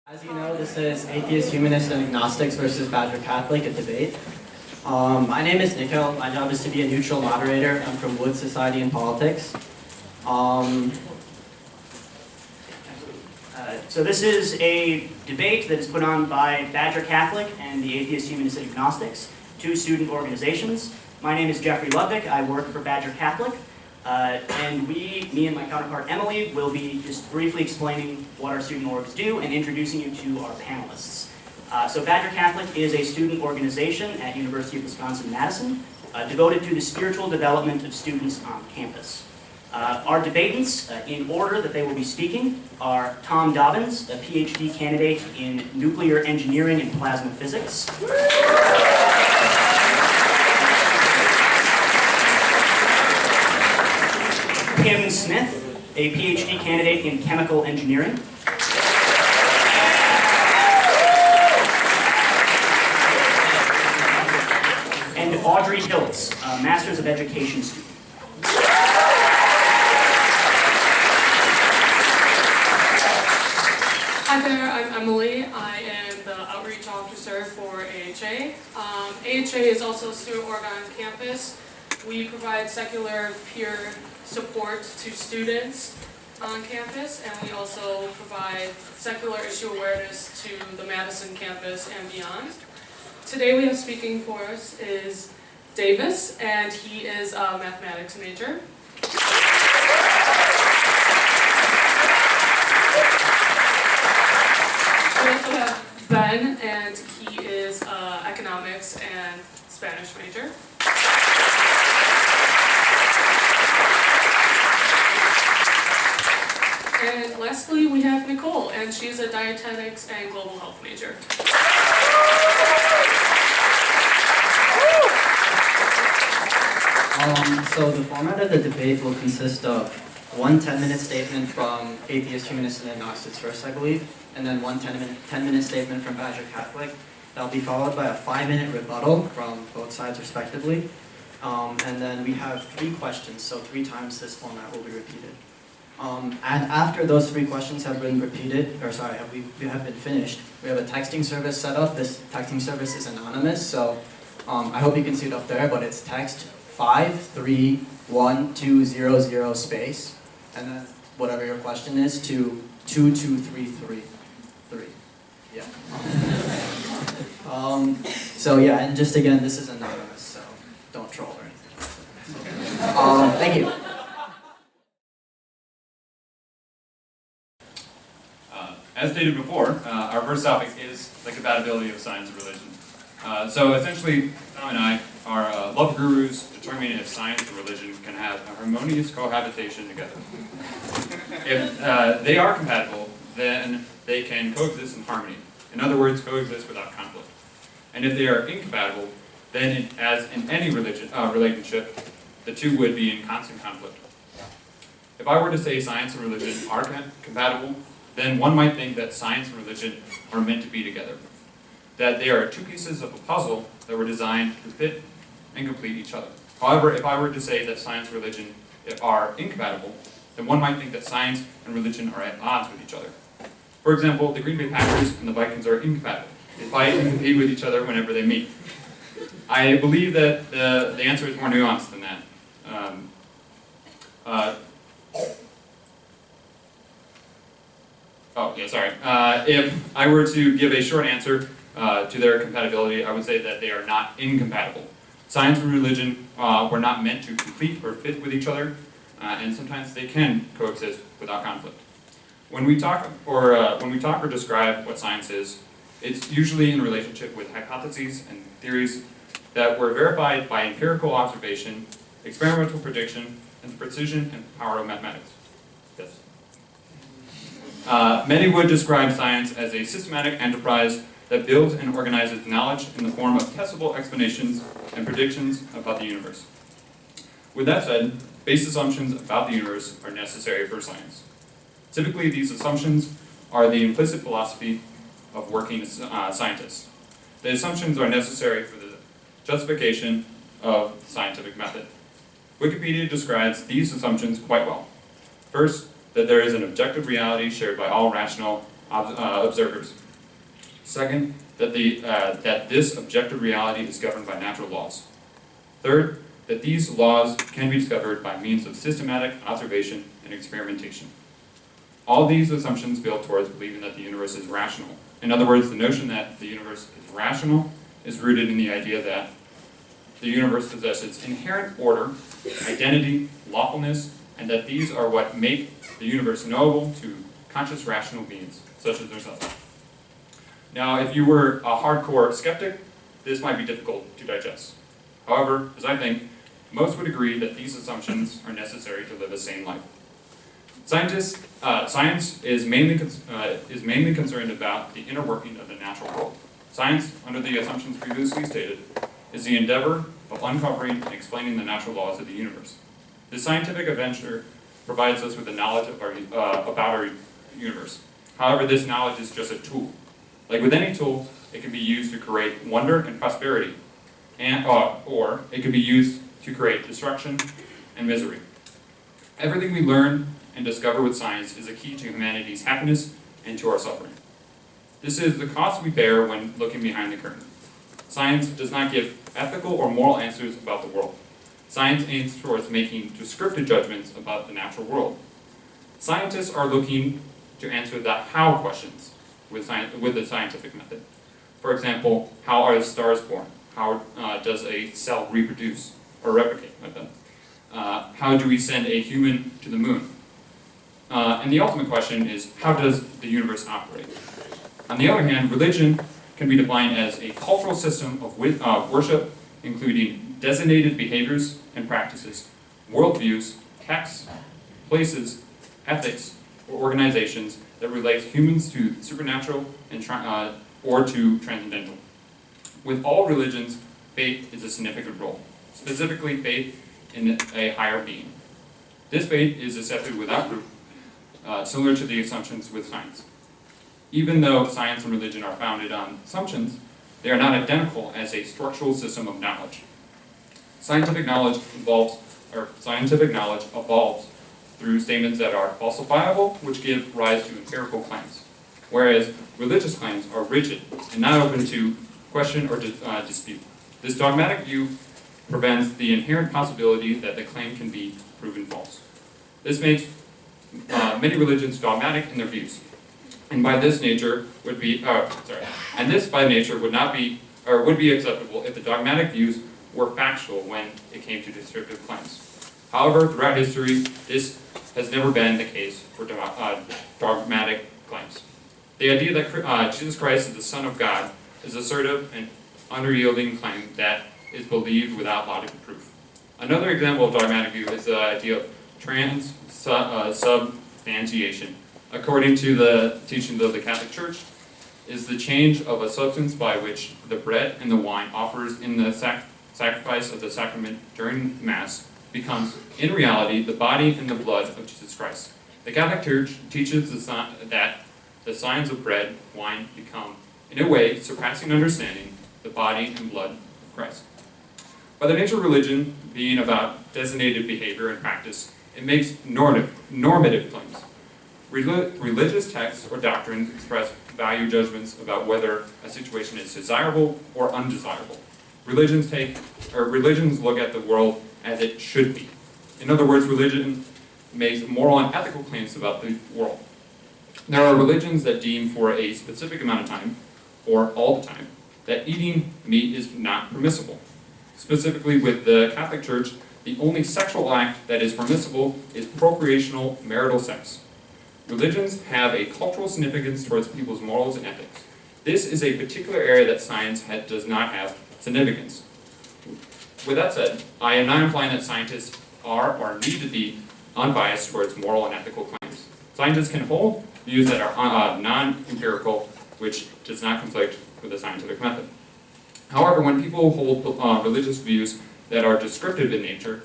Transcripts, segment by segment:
As you know, this is Atheists, Humanists, and Agnostics versus Badger Catholic, a debate. My name is Nikhil. My job is to be a neutral moderator. I'm from Wood Society and Politics. So this is a debate that is put on by Badger Catholic and the Atheists, Humanists, and Agnostics, two student organizations. My name is Jeffrey Ludwig. I work for Badger Catholic. And me and my counterpart Emily, will be just briefly explaining what our student orgs do and introducing you to our panelists. So Badger Catholic is a student organization at University of Wisconsin-Madison, devoted to the spiritual development of students on campus. Our debatants, in order that they will be speaking, are Tom Dobbins, a PhD candidate in nuclear engineering and plasma physics. Kim Smith, a PhD candidate in chemical engineering. And Audrey Hiltz, a Masters of Education student. Hi there, I'm Emily. I am the outreach officer for AHA. AHA is also a student org on campus. We provide secular peer support to students on campus, and we also provide secular issue awareness to the Madison campus and beyond. Today we have speaking for us is Davis, and he is a mathematics major. We also have Ben, and he is economics and Spanish major. And lastly, we have Nicole, and she's a dietetics and global health major. So the format of the debate will consist of one 10-minute statement from Atheists, Humanists, and Agnostics first, I believe, and then one 10-minute statement from Badger Catholic. That'll be followed by a 5-minute rebuttal from both sides respectively. And then we have 3 questions, so 3 times this format will be repeated. And after those 3 questions have been repeated, have been finished, we have a texting service set up. This texting service is anonymous, so I hope you can see it up there, but it's text 5312000 space, and then whatever your question is to 22333. Yeah. So yeah, and just again, this is anonymous, so don't troll or anything. Thank you. As stated before, our first topic is the compatibility of science and religion. So essentially, Tom and I are love gurus determining if science and religion can have a harmonious cohabitation together. If they are compatible, then they can coexist in harmony. In other words, coexist without conflict. And if they are incompatible, then as in any relationship, the two would be in constant conflict. If I were to say science and religion are compatible, then one might think that science and religion are meant to be together. That they are 2 pieces of a puzzle that were designed to fit and complete each other. However, if I were to say that science and religion are incompatible, then one might think that science and religion are at odds with each other. For example, the Green Bay Packers and the Vikings are incompatible. They fight and compete with each other whenever they meet. I believe that the answer is more nuanced than that. If I were to give a short answer to their compatibility, I would say that they are not incompatible. Science and religion were not meant to complete or fit with each other, and sometimes they can coexist without conflict. When we talk or describe what science is, it's usually in relationship with hypotheses and theories that were verified by empirical observation, experimental prediction, and the precision and power of mathematics. Yes. Many would describe science as a systematic enterprise that builds and organizes knowledge in the form of testable explanations and predictions about the universe. With that said, base assumptions about the universe are necessary for science. Typically, these assumptions are the implicit philosophy of working scientists. The assumptions are necessary for the justification of the scientific method. Wikipedia describes these assumptions quite well. First, that there is an objective reality shared by all rational observers. Second, that this objective reality is governed by natural laws. Third, that these laws can be discovered by means of systematic observation and experimentation. All these assumptions build towards believing that the universe is rational. In other words, the notion that the universe is rational is rooted in the idea that the universe possesses inherent order, identity, lawfulness, and that these are what make the universe knowable to conscious rational beings, such as ourselves. Now, if you were a hardcore skeptic, this might be difficult to digest. However, as I think, most would agree that these assumptions are necessary to live a sane life. Science is mainly concerned about the inner working of the natural world. Science, under the assumptions previously stated, is the endeavor of uncovering and explaining the natural laws of the universe. This scientific adventure provides us with the knowledge of about our universe. However, this knowledge is just a tool. Like with any tool, it can be used to create wonder and prosperity, or it can be used to create destruction and misery. Everything we learn and discover with science is a key to humanity's happiness and to our suffering. This is the cost we bear when looking behind the curtain. Science does not give ethical or moral answers about the world. Science aims towards making descriptive judgments about the natural world. Scientists are looking to answer the how questions with the scientific method. For example, how are the stars born? How does a cell reproduce or replicate with them? How do we send a human to the moon? And the ultimate question is, how does the universe operate? On the other hand, religion can be defined as a cultural system of worship, including designated behaviors and practices, worldviews, texts, places, ethics, or organizations that relate humans to supernatural and or to transcendental. With all religions, faith is a significant role, specifically faith in a higher being. This faith is accepted without proof, similar to the assumptions with science. Even though science and religion are founded on assumptions, they are not identical as a structural system of knowledge. Scientific knowledge evolves through statements that are falsifiable, which give rise to empirical claims, whereas religious claims are rigid and not open to question or dispute. This dogmatic view prevents the inherent possibility that the claim can be proven false. This makes many religions dogmatic in their views, and by this nature would be would be acceptable if the dogmatic views were factual when it came to descriptive claims. However, throughout history, this has never been the case for dogmatic claims. The idea that Jesus Christ is the Son of God is assertive and unyielding claim that is believed without logical proof. Another example of dogmatic view is the idea of transubstantiation. According to the teachings of the Catholic Church, is the change of a substance by which the bread and the wine offers in the sacrifice of the sacrament during Mass becomes, in reality, the body and the blood of Jesus Christ. The Catholic Church teaches that the signs of bread, wine become, in a way, surpassing understanding, the body and blood of Christ. By the nature of religion being about designated behavior and practice, it makes normative claims. Religious texts or doctrines express value judgments about whether a situation is desirable or undesirable. Religions look at the world as it should be. In other words, religion makes moral and ethical claims about the world. There are religions that deem for a specific amount of time, or all the time, that eating meat is not permissible. Specifically with the Catholic Church, the only sexual act that is permissible is procreational marital sex. Religions have a cultural significance towards people's morals and ethics. This is a particular area that science does not have significance. With that said, I am not implying that scientists are or need to be unbiased towards moral and ethical claims. Scientists can hold views that are non-empirical, which does not conflict with the scientific method. However, when people hold religious views that are descriptive in nature,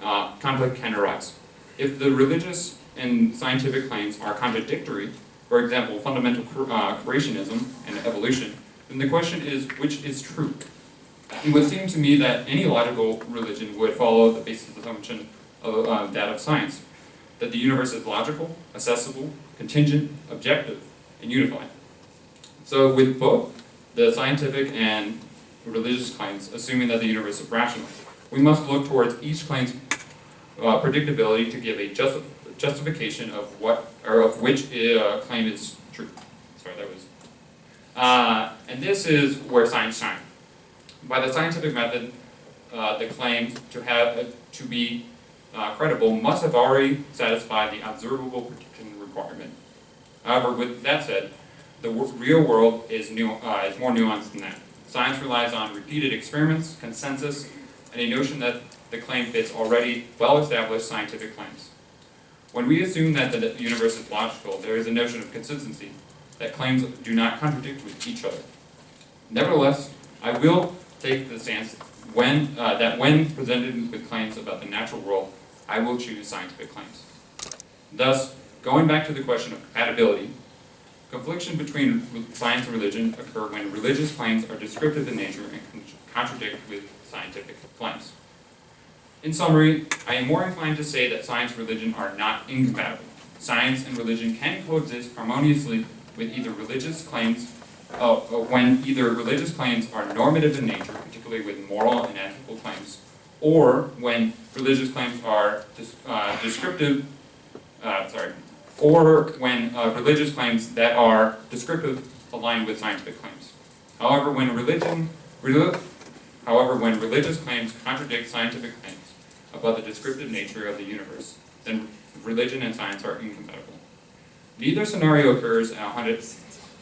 conflict can arise. If the religious and scientific claims are contradictory, for example, fundamental creationism and evolution, then the question is, which is true? It would seem to me that any logical religion would follow the basic assumption of that of science, that the universe is logical, accessible, contingent, objective, and unify. So with both the scientific and religious claims, assuming that the universe is rational, we must look towards each claim's predictability to give a justification of which claim is true. Sorry, that was. And this is where science shines. By the scientific method, the claim to be credible must have already satisfied the observable prediction requirement. However, with that said, the real world is more nuanced than that. Science relies on repeated experiments, consensus, and a notion that the claim fits already well-established scientific claims. When we assume that the universe is logical, there is a notion of consistency, that claims do not contradict with each other. Nevertheless, I will take the stance that when presented with claims about the natural world, I will choose scientific claims. Thus, going back to the question of compatibility, confliction between science and religion occur when religious claims are descriptive in nature and contradict with scientific claims. In summary, I am more inclined to say that science and religion are not incompatible. Science and religion can coexist harmoniously with either religious claims, when either religious claims are normative in nature, particularly with moral and ethical claims, or when religious claims are or when religious claims that are descriptive align with scientific claims. However, when religious claims contradict scientific claims about the descriptive nature of the universe, then religion and science are incompatible. Neither scenario occurs 100%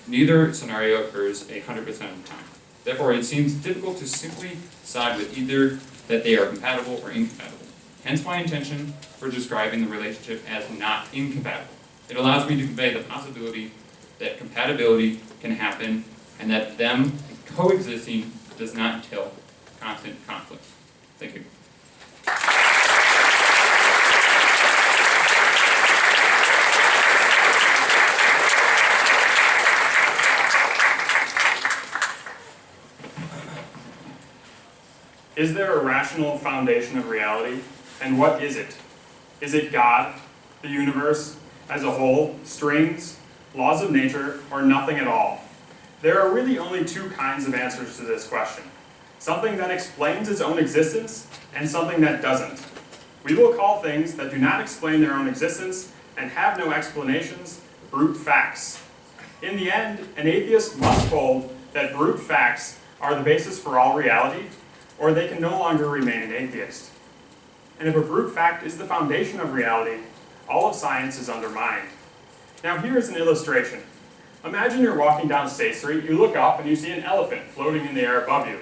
of the time. Therefore, it seems difficult to simply side with either that they are compatible or incompatible. Hence my intention for describing the relationship as not incompatible. It allows me to convey the possibility that compatibility can happen and that them coexisting does not entail constant conflict. Thank you. Is there a rational foundation of reality? And what is it? Is it God, the universe as a whole, strings, laws of nature, or nothing at all? There are really only two kinds of answers to this question. Something that explains its own existence, and something that doesn't. We will call things that do not explain their own existence and have no explanations brute facts. In the end, an atheist must hold that brute facts are the basis for all reality, or they can no longer remain an atheist. And if a brute fact is the foundation of reality, all of science is undermined. Now here is an illustration. Imagine you're walking down State Street, you look up and you see an elephant floating in the air above you.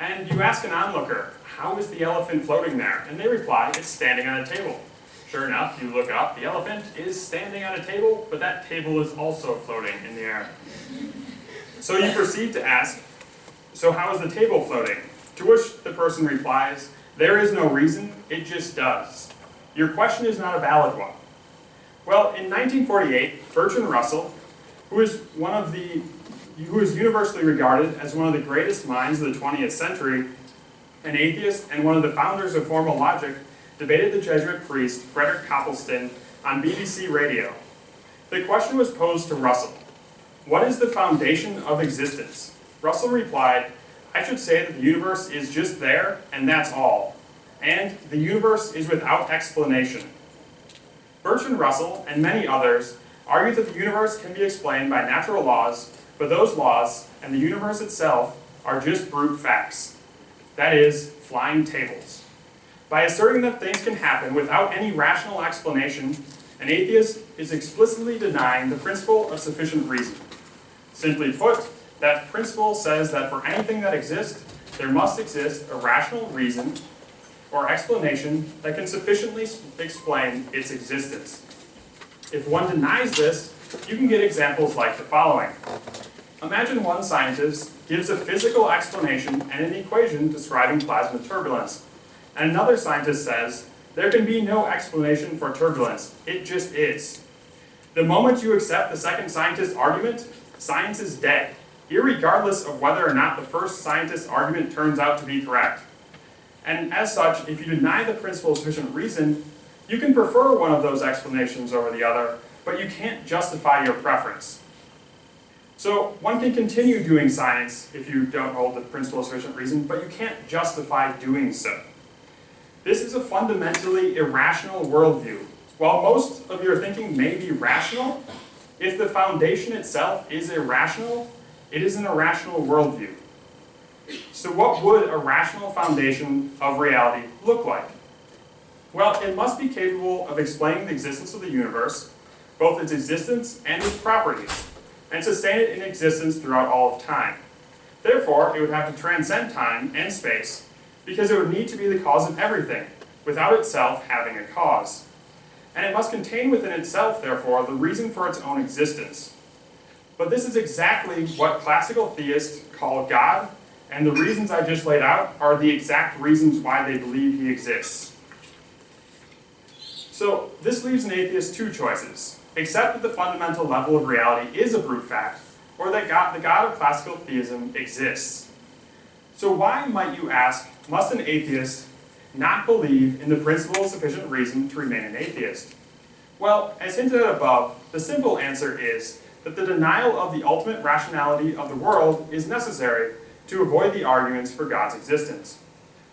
And you ask an onlooker, how is the elephant floating there? And they reply, it's standing on a table. Sure enough, you look up, the elephant is standing on a table, but that table is also floating in the air. So you proceed to ask, so how is the table floating? To which the person replies, there is no reason, it just does. Your question is not a valid one. Well, in 1948, Bertrand Russell, who is universally regarded as one of the greatest minds of the 20th century, an atheist and one of the founders of formal logic, debated the Jesuit priest Frederick Copleston on BBC Radio. The question was posed to Russell, what is the foundation of existence? Russell replied, I should say that the universe is just there, and that's all. And the universe is without explanation. Bertrand Russell and many others argue that the universe can be explained by natural laws, but those laws and the universe itself are just brute facts. That is, flying tables. By asserting that things can happen without any rational explanation, an atheist is explicitly denying the principle of sufficient reason. Simply put, that principle says that for anything that exists, there must exist a rational reason or explanation that can sufficiently explain its existence. If one denies this, you can get examples like the following. Imagine one scientist gives a physical explanation and an equation describing plasma turbulence, and another scientist says, there can be no explanation for turbulence, it just is. The moment you accept the second scientist's argument, science is dead, irregardless of whether or not the first scientist's argument turns out to be correct. And as such, if you deny the principle of sufficient reason, you can prefer one of those explanations over the other, but you can't justify your preference. So one can continue doing science if you don't hold the principle of sufficient reason, but you can't justify doing so. This is a fundamentally irrational worldview. While most of your thinking may be rational, if the foundation itself is irrational, it is an irrational worldview. So what would a rational foundation of reality look like? Well, it must be capable of explaining the existence of the universe, both its existence and its properties, and sustain it in existence throughout all of time. Therefore, it would have to transcend time and space, because it would need to be the cause of everything, without itself having a cause. And it must contain within itself, therefore, the reason for its own existence. But this is exactly what classical theists call God, and the reasons I just laid out are the exact reasons why they believe he exists. So this leaves an atheist two choices: accept that the fundamental level of reality is a brute fact, or that the God of classical theism exists. So why, might you ask, must an atheist not believe in the principle of sufficient reason to remain an atheist? Well, as hinted at above, the simple answer is that the denial of the ultimate rationality of the world is necessary to avoid the arguments for God's existence.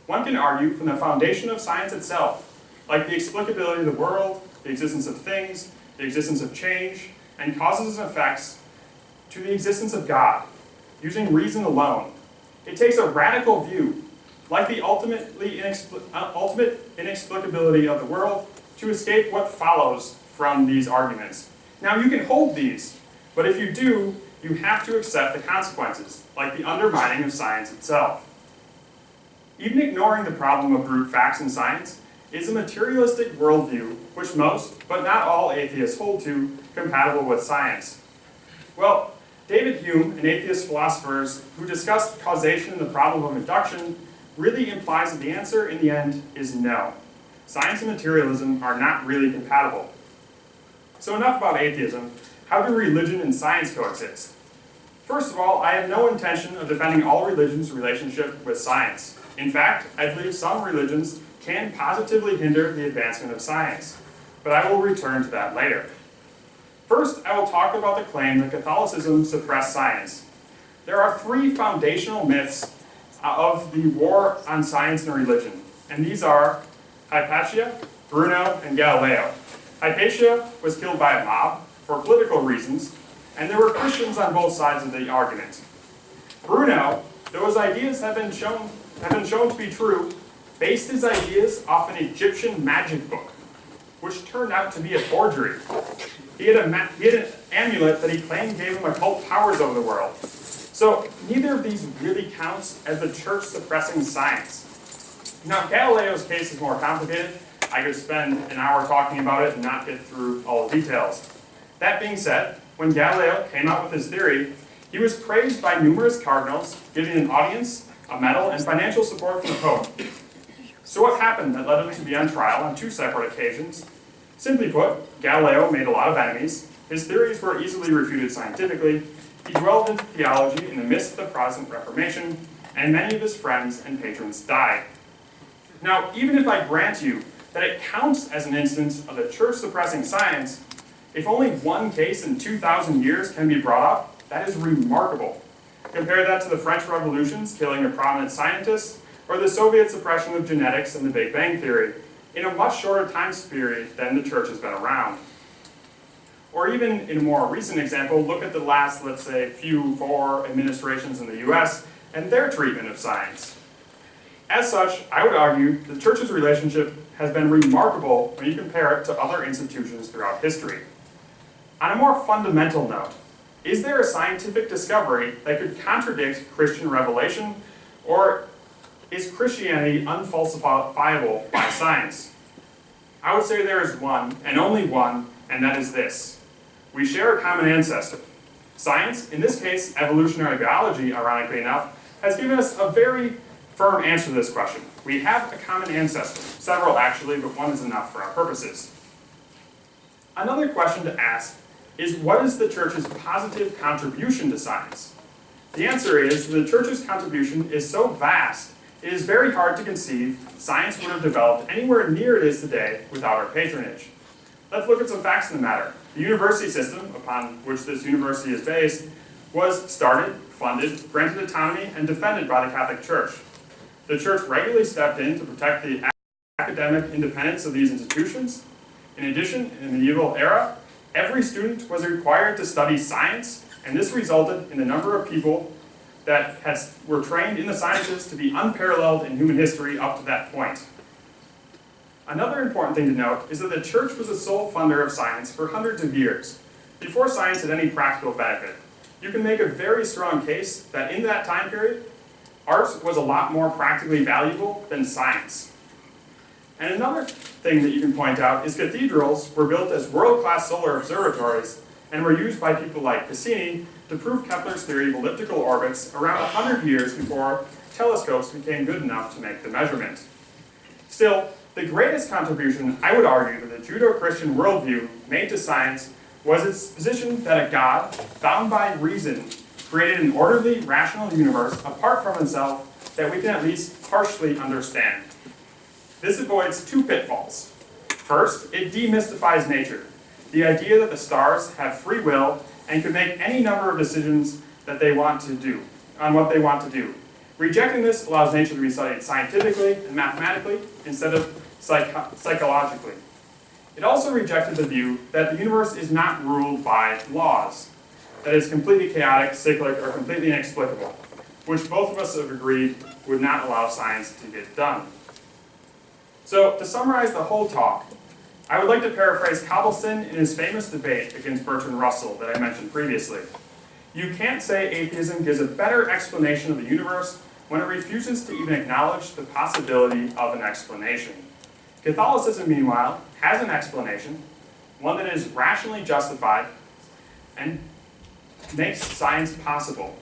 One can argue from the foundation of science itself, like the explicability of the world, the existence of things, the existence of change, and causes and effects, to the existence of God, using reason alone. It takes a radical view, like the ultimate inexplicability of the world, to escape what follows from these arguments. Now, you can hold these, but if you do, you have to accept the consequences, like the undermining of science itself. Even ignoring the problem of brute facts in science is a materialistic worldview which most, but not all atheists hold to, compatible with science. Well, David Hume, an atheist philosopher who discussed causation and the problem of induction, really implies that the answer in the end is no. Science and materialism are not really compatible. So enough about atheism. How do religion and science coexist? First of all, I have no intention of defending all religions' relationship with science. In fact, I believe some religions can positively hinder the advancement of science, but I will return to that later. First, I will talk about the claim that Catholicism suppressed science. There are three foundational myths of the war on science and religion, and these are Hypatia, Bruno, and Galileo. Hypatia was killed by a mob for political reasons, and there were Christians on both sides of the argument. Bruno, though his ideas have been shown to be true, based his ideas off an Egyptian magic book, which turned out to be a forgery. He had an amulet that he claimed gave him occult powers over the world. So neither of these really counts as the church suppressing science. Now, Galileo's case is more complicated. I could spend an hour talking about it and not get through all the details. That being said, when Galileo came out with his theory, he was praised by numerous cardinals, giving an audience, a medal, and financial support from the Pope. So what happened that led him to be on trial on two separate occasions? Simply put, Galileo made a lot of enemies, his theories were easily refuted scientifically, he dwelled into theology in the midst of the Protestant Reformation, and many of his friends and patrons died. Now, even if I grant you that it counts as an instance of the church suppressing science, if only one case in 2,000 years can be brought up, that is remarkable. Compare that to the French Revolutions killing a prominent scientist, or the Soviet suppression of genetics and the Big Bang Theory, in a much shorter time period than the church has been around. Or even in a more recent example, look at the last, let's say, four administrations in the US and their treatment of science. As such, I would argue the church's relationship has been remarkable when you compare it to other institutions throughout history. On a more fundamental note, is there a scientific discovery that could contradict Christian revelation, or is Christianity unfalsifiable by science? I would say there is one, and only one, and that is this. We share a common ancestor. Science, in this case evolutionary biology, ironically enough, has given us a very firm answer to this question. We have a common ancestor, several actually, but one is enough for our purposes. Another question to ask is, what is the church's positive contribution to science? The answer is the church's contribution is so vast, it is very hard to conceive science would have developed anywhere near it is today without our patronage. Let's look at some facts in the matter. The university system, upon which this university is based, was started, funded, granted autonomy, and defended by the Catholic Church. The Church regularly stepped in to protect the academic independence of these institutions. In addition, in the medieval era, every student was required to study science, and this resulted in the number of people that were trained in the sciences to be unparalleled in human history up to that point. Another important thing to note is that the Church was the sole funder of science for hundreds of years, before science had any practical benefit. You can make a very strong case that in that time period, art was a lot more practically valuable than science. And another thing that you can point out is cathedrals were built as world-class solar observatories and were used by people like Cassini to prove Kepler's theory of elliptical orbits around 100 years before telescopes became good enough to make the measurement. Still, the greatest contribution, I would argue, that the Judeo-Christian worldview made to science was its position that a God, bound by reason, created an orderly, rational universe apart from himself that we can at least partially understand. This avoids two pitfalls. First, it demystifies nature, the idea that the stars have free will and can make any number of decisions that they want to do, on what they want to do. Rejecting this allows nature to be studied scientifically and mathematically instead of psychologically. It also rejected the view that the universe is not ruled by laws, that it's completely chaotic, cyclic, or completely inexplicable, which both of us have agreed would not allow science to get done. So, to summarize the whole talk, I would like to paraphrase Cobblestone in his famous debate against Bertrand Russell that I mentioned previously. You can't say atheism gives a better explanation of the universe when it refuses to even acknowledge the possibility of an explanation. Catholicism, meanwhile, has an explanation, one that is rationally justified and makes science possible.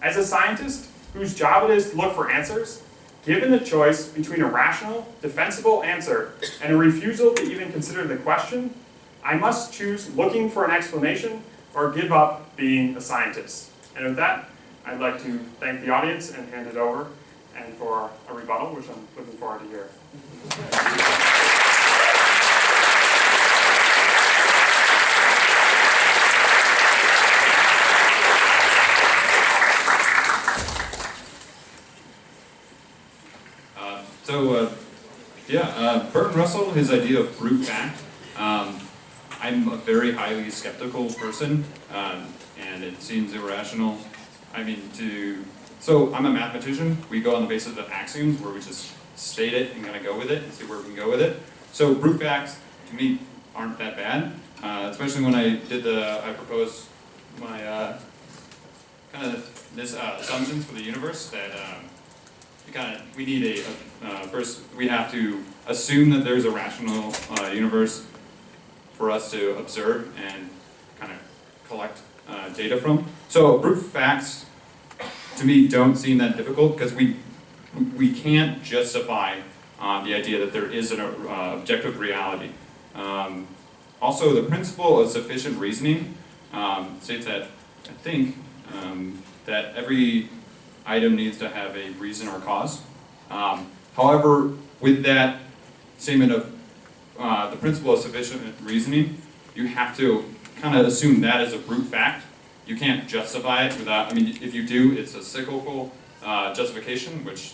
As a scientist whose job it is to look for answers, given the choice between a rational, defensible answer and a refusal to even consider the question, I must choose looking for an explanation or give up being a scientist. And with that, I'd like to thank the audience and hand it over and for a rebuttal, which I'm looking forward to hear. Bertrand Russell, his idea of brute fact, I'm a very highly skeptical person, and it seems irrational. So I'm a mathematician. We go on the basis of axioms where we just state it and kind of go with it and see where we can go with it. So brute facts, to me, aren't that bad, especially when I proposed my assumptions for the universe that we need first we have to assume that there's a rational universe for us to observe and kind of collect data from. So brute facts, to me, don't seem that difficult because we can't justify the idea that there is an objective reality. Also, the principle of sufficient reasoning states that, I think, that every item needs to have a reason or cause. However, with that statement of the principle of sufficient reasoning, you have to kind of assume that as a brute fact. You can't justify it without, if you do, it's a cyclical justification, which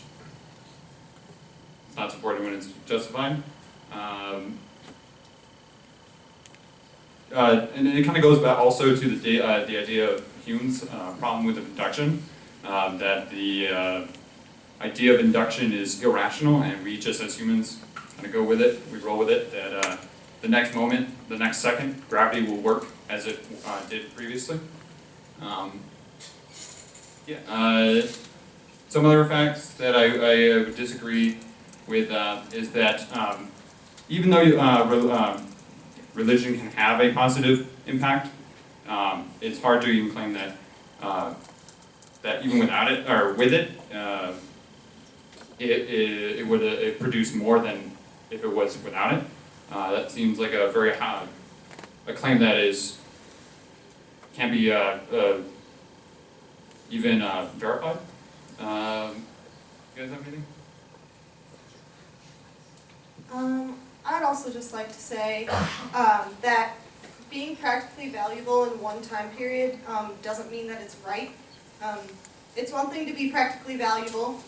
is not supported when it's justified. And it kind of goes back also to the idea of Hume's problem with induction, that the idea of induction is irrational, and we just as humans kind of go with it, we roll with it, that the next moment, the next second, gravity will work as it did previously. Some other facts that I would disagree with is that even though religion can have a positive impact, it's hard to even claim that that even without it or with it, it would produce more than if it was without it. That seems like a very high, a claim that can't be even verified. You guys have anything? I'd also just like to say that being practically valuable in one time period doesn't mean that it's right. It's one thing to be practically valuable.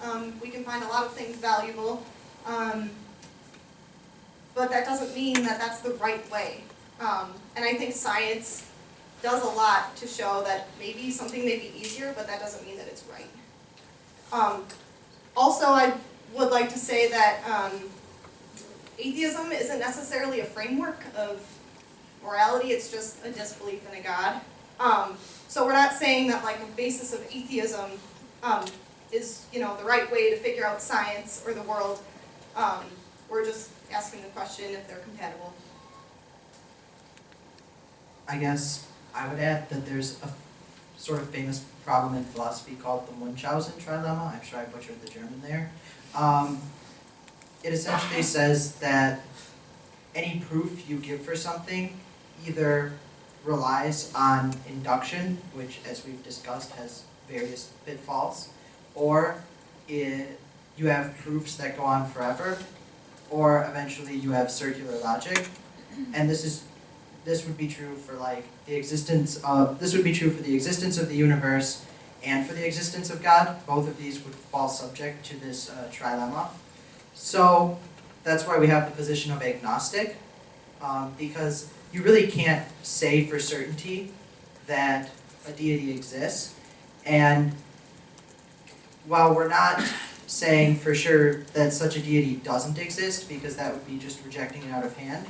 We can find a lot of things valuable, but that doesn't mean that that's the right way. And I think science does a lot to show that maybe something may be easier, but that doesn't mean that it's right. Also, I would like to say that atheism isn't necessarily a framework of morality, it's just a disbelief in a God. So we're not saying that like a basis of atheism is, you know, the right way to figure out science or the world. We're just asking the question if they're compatible. I guess I would add that there's a sort of famous problem in philosophy called the Munchausen trilemma. I'm sure I butchered the German there. It essentially says that any proof you give for something either relies on induction, which, as we've discussed, has various pitfalls, or you have proofs that go on forever, or eventually you have circular logic. And this would be true for like the existence of the universe and for the existence of God. Both of these would fall subject to this trilemma. So that's why we have the position of agnostic, because you really can't say for certainty that a deity exists. And while we're not saying for sure that such a deity doesn't exist, because that would be just rejecting it out of hand,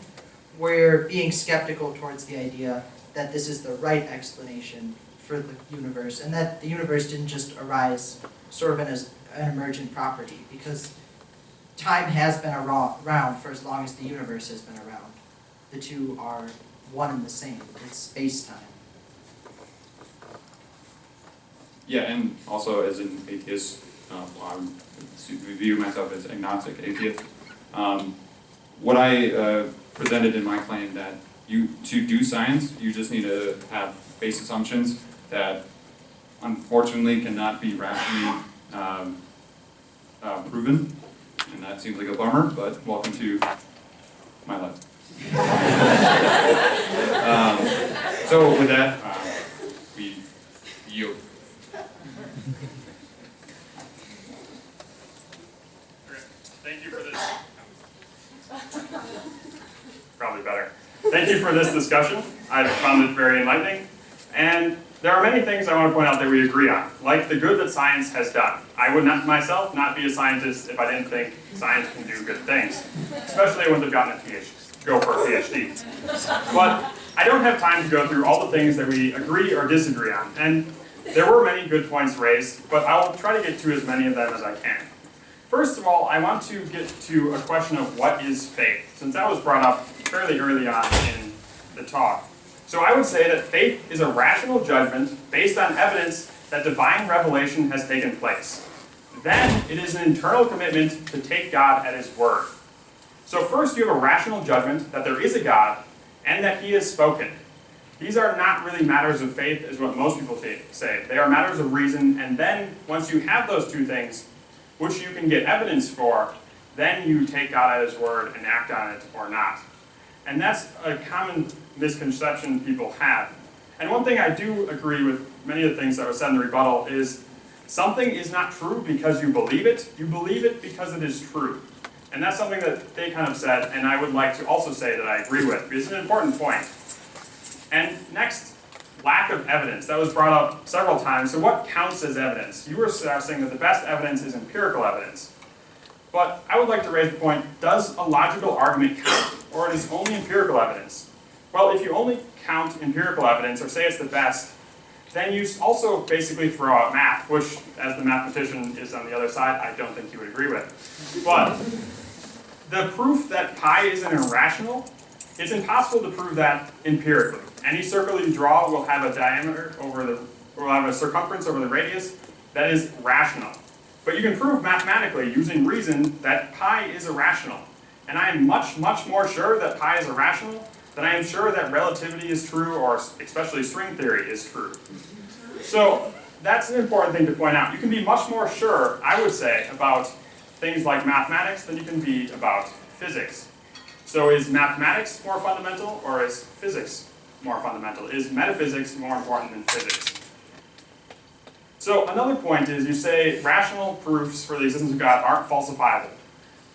we're being skeptical towards the idea that this is the right explanation for the universe, and that the universe didn't just arise sort of as an emergent property, because time has been around for as long as the universe has been around. The two are one and the same. It's space-time. Yeah, and also as an atheist, I view myself as agnostic atheist. What I presented in my claim that to do science, you just need to have base assumptions that unfortunately cannot be rationally proven, and that seems like a bummer, but welcome to my life. So with that, we yield. Thank you for this. Probably better. Thank you for this discussion. I found it very enlightening. And there are many things I want to point out that we agree on, like the good that science has done. I would not myself not be a scientist if I didn't think science can do good things, especially when they've gotten a PhD, go for a PhD. But I don't have time to go through all the things that we agree or disagree on. And there were many good points raised, but I'll try to get to as many of them as I can. First of all, I want to get to a question of what is faith, since that was brought up fairly early on in the talk. So I would say that faith is a rational judgment based on evidence that divine revelation has taken place. Then it is an internal commitment to take God at His word. So first you have a rational judgment that there is a God and that He has spoken. These are not really matters of faith, is what most people say. They are matters of reason, and then once you have those two things, which you can get evidence for, then you take God at His word and act on it or not. And that's a common misconception people have. And one thing I do agree with many of the things that were said in the rebuttal is something is not true because you believe it because it is true. And that's something that they kind of said, and I would like to also say that I agree with, because it's an important point. And next, lack of evidence. That was brought up several times. So what counts as evidence? You were saying that the best evidence is empirical evidence. But I would like to raise the point, does a logical argument count, or it is only empirical evidence? Well, if you only count empirical evidence, or say it's the best, then you also basically throw out math, which, as the mathematician is on the other side, I don't think you would agree with. But the proof that pi isn't irrational, it's impossible to prove that empirically. Any circle you draw will have a diameter will have a circumference over the radius that is rational. But you can prove mathematically, using reason, that pi is irrational. And I am much, much more sure that pi is irrational than I am sure that relativity is true, or especially string theory is true. So that's an important thing to point out. You can be much more sure, I would say, about things like mathematics than you can be about physics. So is mathematics more fundamental, or is physics more fundamental? Is metaphysics more important than physics? So another point is you say rational proofs for the existence of God aren't falsifiable.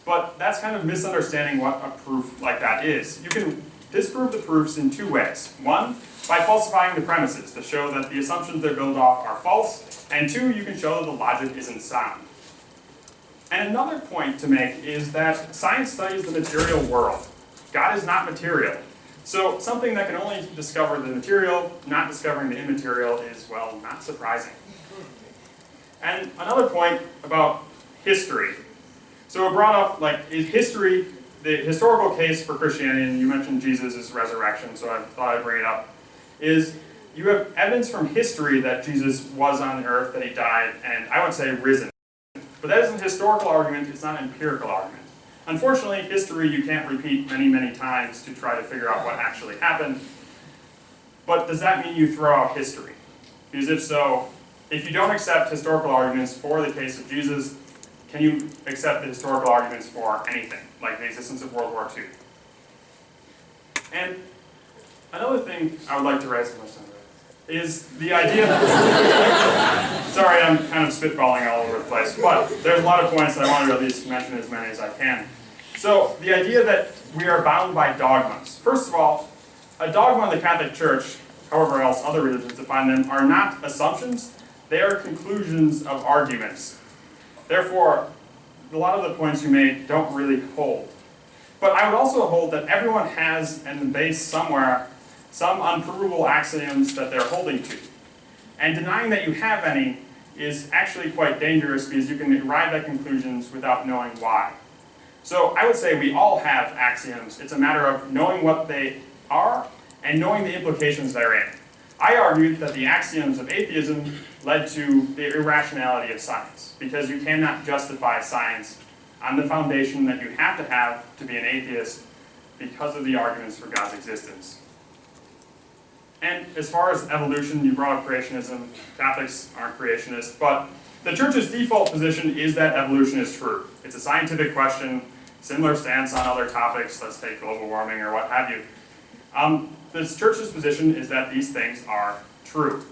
But that's kind of misunderstanding what a proof like that is. You can disprove the proofs in two ways. One, by falsifying the premises to show that the assumptions they're built off are false. And two, you can show that the logic isn't sound. And another point to make is that science studies the material world. God is not material. So something that can only discover the material, not discovering the immaterial is, well, not surprising. And another point about history. So it brought up, like, is history, the historical case for Christianity, and you mentioned Jesus' resurrection, so I thought I'd bring it up, is you have evidence from history that Jesus was on earth, that he died, and I would say risen. But that is a historical argument, it's not an empirical argument. Unfortunately, history you can't repeat many, many times to try to figure out what actually happened. But does that mean you throw out history? Because if so, if you don't accept historical arguments for the case of Jesus, can you accept the historical arguments for anything, like the existence of World War II? And another thing I would like to raise is the idea, sorry, I'm kind of spitballing all over the place, but there's a lot of points that I wanted to at least mention as many as I can. So the idea that we are bound by dogmas. First of all, a dogma in the Catholic Church, however else other religions define them, are not assumptions, they are conclusions of arguments. Therefore, a lot of the points you made don't really hold. But I would also hold that everyone has in the base somewhere some unprovable axioms that they're holding to. And denying that you have any is actually quite dangerous because you can arrive at conclusions without knowing why. So I would say we all have axioms. It's a matter of knowing what they are and knowing the implications therein. I argued that the axioms of atheism led to the irrationality of science, because you cannot justify science on the foundation that you have to be an atheist because of the arguments for God's existence. And as far as evolution, you brought up creationism. Catholics aren't creationists, but the Church's default position is that evolution is true. It's a scientific question, similar stance on other topics, let's take global warming or what have you. The Church's position is that these things are true.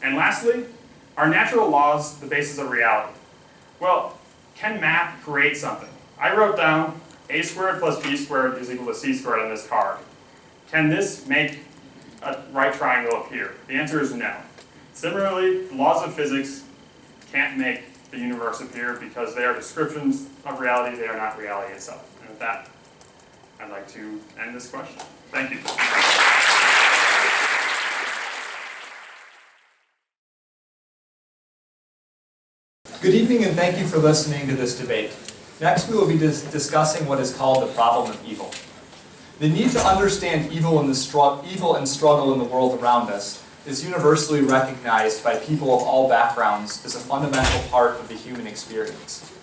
And lastly, are natural laws the basis of reality? Well, can math create something? I wrote down a squared plus b squared is equal to c squared on this card. Can this make a right triangle appear? The answer is no. Similarly, the laws of physics can't make the universe appear because they are descriptions of reality, they are not reality itself. And with that, I'd like to end this question. Thank you. Good evening, and thank you for listening to this debate. Next, we will be discussing what is called the problem of evil. The need to understand evil and struggle in the world around us is universally recognized by people of all backgrounds as a fundamental part of the human experience.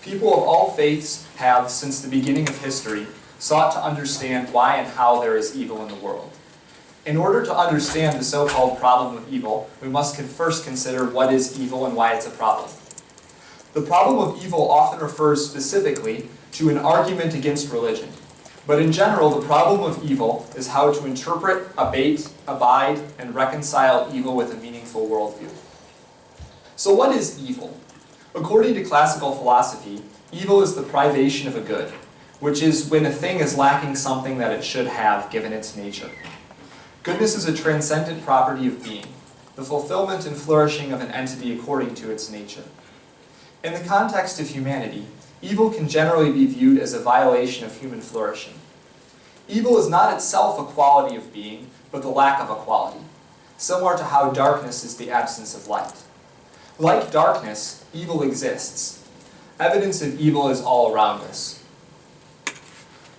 People of all faiths have, since the beginning of history, sought to understand why and how there is evil in the world. In order to understand the so-called problem of evil, we must first consider what is evil and why it's a problem. The problem of evil often refers specifically to an argument against religion. But in general, the problem of evil is how to interpret, abide, and reconcile evil with a meaningful worldview. So what is evil? According to classical philosophy, evil is the privation of a good, which is when a thing is lacking something that it should have given its nature. Goodness is a transcendent property of being, the fulfillment and flourishing of an entity according to its nature. In the context of humanity, evil can generally be viewed as a violation of human flourishing. Evil is not itself a quality of being, but the lack of a quality, similar to how darkness is the absence of light. Like darkness, evil exists. Evidence of evil is all around us.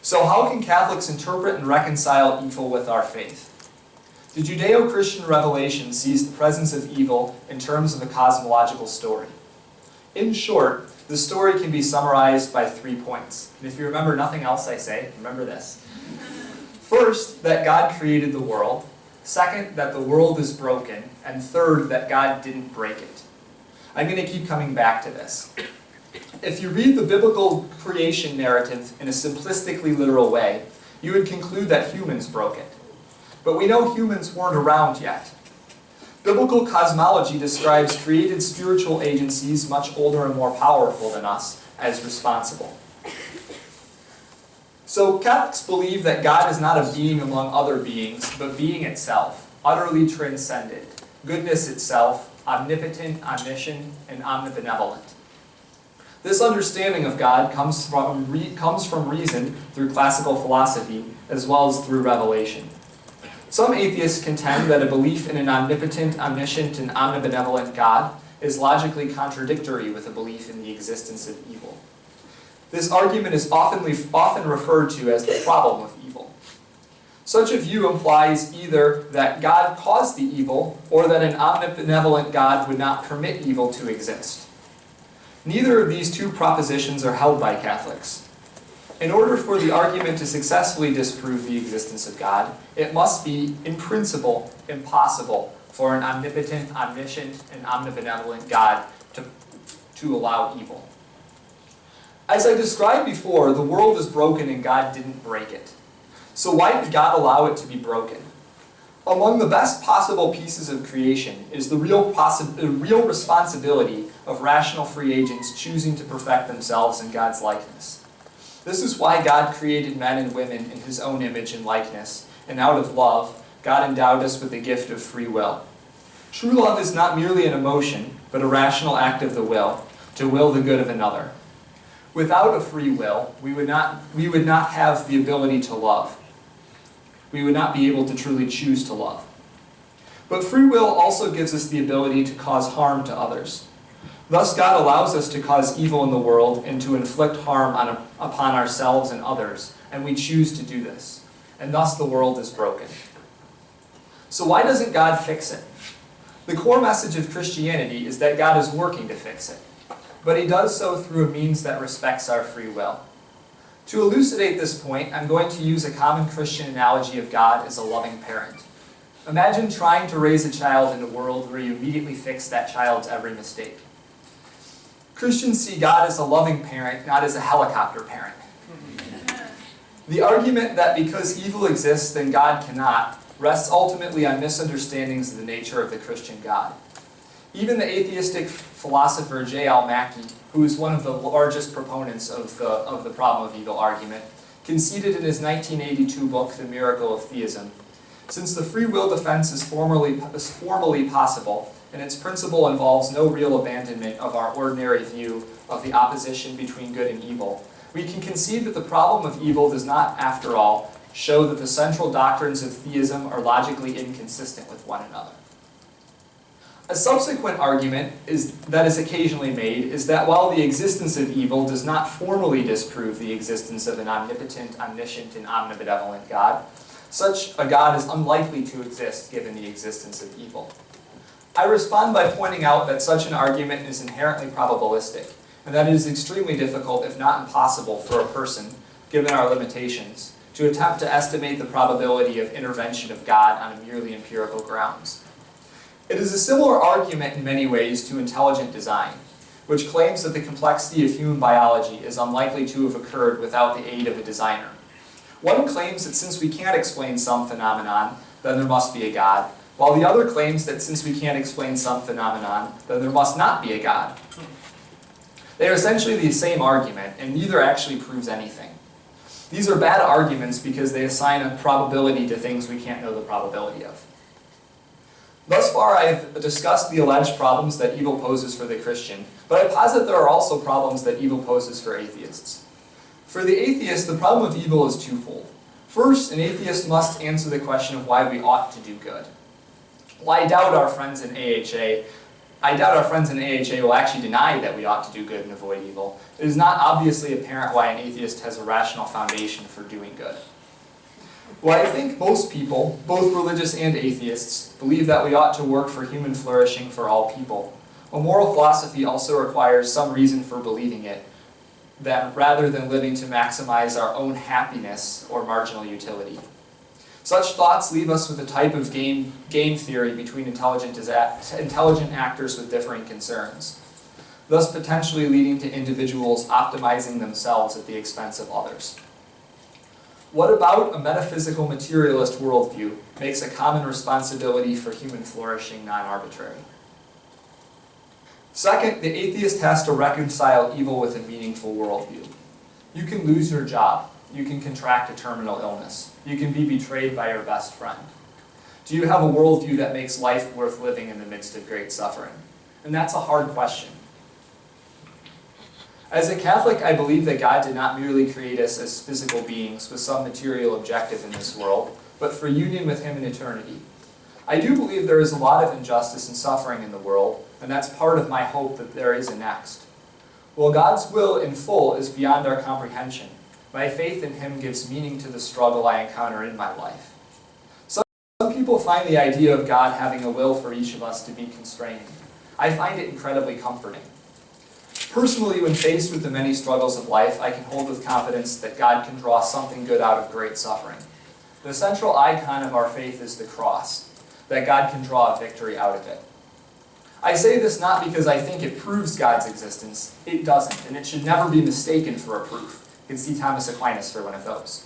So how can Catholics interpret and reconcile evil with our faith? The Judeo-Christian revelation sees the presence of evil in terms of a cosmological story. In short, the story can be summarized by 3 points. And if you remember nothing else I say, remember this. First, that God created the world. Second, that the world is broken. And third, that God didn't break it. I'm going to keep coming back to this. If you read the biblical creation narrative in a simplistically literal way, you would conclude that humans broke it. but we know humans weren't around yet. Biblical cosmology describes created spiritual agencies much older and more powerful than us as responsible. So Catholics believe that God is not a being among other beings, but being itself, utterly transcendent, goodness itself, omnipotent, omniscient, and omnibenevolent. This understanding of God comes from reason through classical philosophy, as well as through revelation. Some atheists contend that a belief in an omnipotent, omniscient, and omnibenevolent God is logically contradictory with a belief in the existence of evil. This argument is often referred to as the problem of evil. Such a view implies either that God caused the evil, or that an omnibenevolent God would not permit evil to exist. Neither of these two propositions are held by Catholics. In order for the argument to successfully disprove the existence of God, it must be, in principle, impossible for an omnipotent, omniscient, and omnibenevolent God to allow evil. As I described before, the world is broken and God didn't break it. So why did God allow it to be broken? Among the best possible pieces of creation is the real responsibility of rational free agents choosing to perfect themselves in God's likeness. This is why God created men and women in His own image and likeness, and out of love, God endowed us with the gift of free will. True love is not merely an emotion, but a rational act of the will, to will the good of another. Without a free will, we would not have the ability to love. We would not be able to truly choose to love. But free will also gives us the ability to cause harm to others. Thus, God allows us to cause evil in the world and to inflict harm upon ourselves and others, and we choose to do this. And thus the world is broken. So why doesn't God fix it? The core message of Christianity is that God is working to fix it, but He does so through a means that respects our free will. To elucidate this point, I'm going to use a common Christian analogy of God as a loving parent. Imagine trying to raise a child in a world where you immediately fix that child's every mistake. Christians see God as a loving parent, not as a helicopter parent. The argument that because evil exists, then God cannot, rests ultimately on misunderstandings of the nature of the Christian God. Even the atheistic philosopher J. L. Mackie, who is one of the largest proponents of the problem of evil argument, conceded in his 1982 book, The Miracle of Theism, since the free will defense is formally possible, and its principle involves no real abandonment of our ordinary view of the opposition between good and evil, we can concede that the problem of evil does not, after all, show that the central doctrines of theism are logically inconsistent with one another. A subsequent argument that is occasionally made is that while the existence of evil does not formally disprove the existence of an omnipotent, omniscient, and omnibenevolent God, such a God is unlikely to exist given the existence of evil. I respond by pointing out that such an argument is inherently probabilistic, and that it is extremely difficult, if not impossible, for a person, given our limitations, to attempt to estimate the probability of intervention of God on merely empirical grounds. It is a similar argument in many ways to intelligent design, which claims that the complexity of human biology is unlikely to have occurred without the aid of a designer. One claims that since we can't explain some phenomenon, then there must be a God, while the other claims that since we can't explain some phenomenon, then there must not be a God. They are essentially the same argument, and neither actually proves anything. These are bad arguments because they assign a probability to things we can't know the probability of. Thus far, I have discussed the alleged problems that evil poses for the Christian, but I posit there are also problems that evil poses for atheists. For the atheist, the problem of evil is twofold. First, an atheist must answer the question of why we ought to do good. Well, I doubt our friends in AHA will actually deny that we ought to do good and avoid evil. It is not obviously apparent why an atheist has a rational foundation for doing good. Well, I think most people, both religious and atheists, believe that we ought to work for human flourishing for all people. A moral philosophy also requires some reason for believing it, that rather than living to maximize our own happiness or marginal utility. Such thoughts leave us with a type of game theory between intelligent actors with differing concerns, thus potentially leading to individuals optimizing themselves at the expense of others. What about a metaphysical materialist worldview makes a common responsibility for human flourishing non-arbitrary? Second, the atheist has to reconcile evil with a meaningful worldview. You can lose your job. You can contract a terminal illness. You can be betrayed by your best friend. Do you have a worldview that makes life worth living in the midst of great suffering? And that's a hard question. As a Catholic, I believe that God did not merely create us as physical beings with some material objective in this world, but for union with Him in eternity. I do believe there is a lot of injustice and suffering in the world, and that's part of my hope that there is a next. While God's will in full is beyond our comprehension, my faith in Him gives meaning to the struggle I encounter in my life. Some people find the idea of God having a will for each of us to be constraining. I find it incredibly comforting. Personally, when faced with the many struggles of life, I can hold with confidence that God can draw something good out of great suffering. The central icon of our faith is the cross, that God can draw a victory out of it. I say this not because I think it proves God's existence. It doesn't, and it should never be mistaken for a proof. You can see Thomas Aquinas for one of those.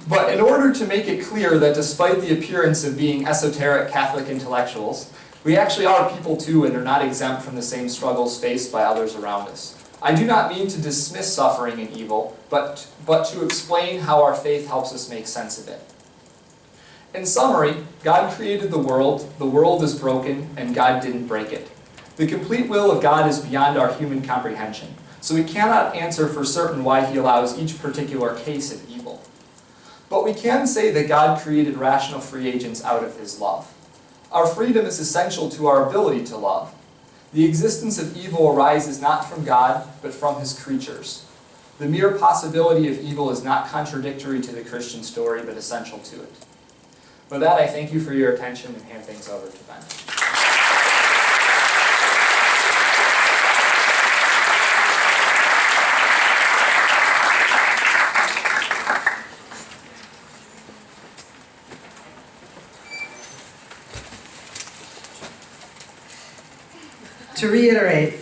But in order to make it clear that despite the appearance of being esoteric Catholic intellectuals, we actually are people too and are not exempt from the same struggles faced by others around us. I do not mean to dismiss suffering and evil, but to explain how our faith helps us make sense of it. In summary, God created the world is broken, and God didn't break it. The complete will of God is beyond our human comprehension, so we cannot answer for certain why He allows each particular case of evil. But we can say that God created rational free agents out of His love. Our freedom is essential to our ability to love. The existence of evil arises not from God, but from His creatures. The mere possibility of evil is not contradictory to the Christian story, but essential to it. With that, I thank you for your attention and hand things over to Ben. To reiterate,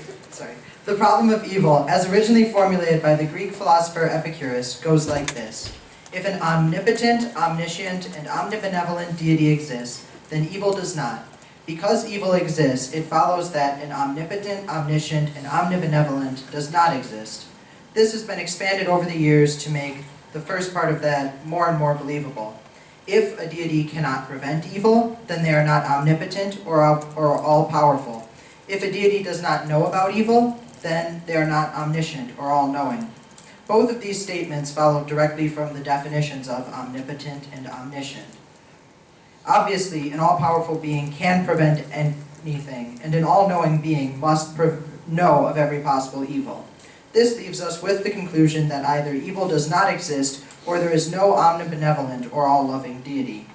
the problem of evil, as originally formulated by the Greek philosopher Epicurus, goes like this. If an omnipotent, omniscient, and omnibenevolent deity exists, then evil does not. Because evil exists, it follows that an omnipotent, omniscient, and omnibenevolent does not exist. This has been expanded over the years to make the first part of that more and more believable. If a deity cannot prevent evil, then they are not omnipotent or all-powerful. If a deity does not know about evil, then they are not omniscient or all-knowing. Both of these statements follow directly from the definitions of omnipotent and omniscient. Obviously, an all-powerful being can prevent anything, and an all-knowing being must know of every possible evil. This leaves us with the conclusion that either evil does not exist, or there is no omnibenevolent or all-loving deity.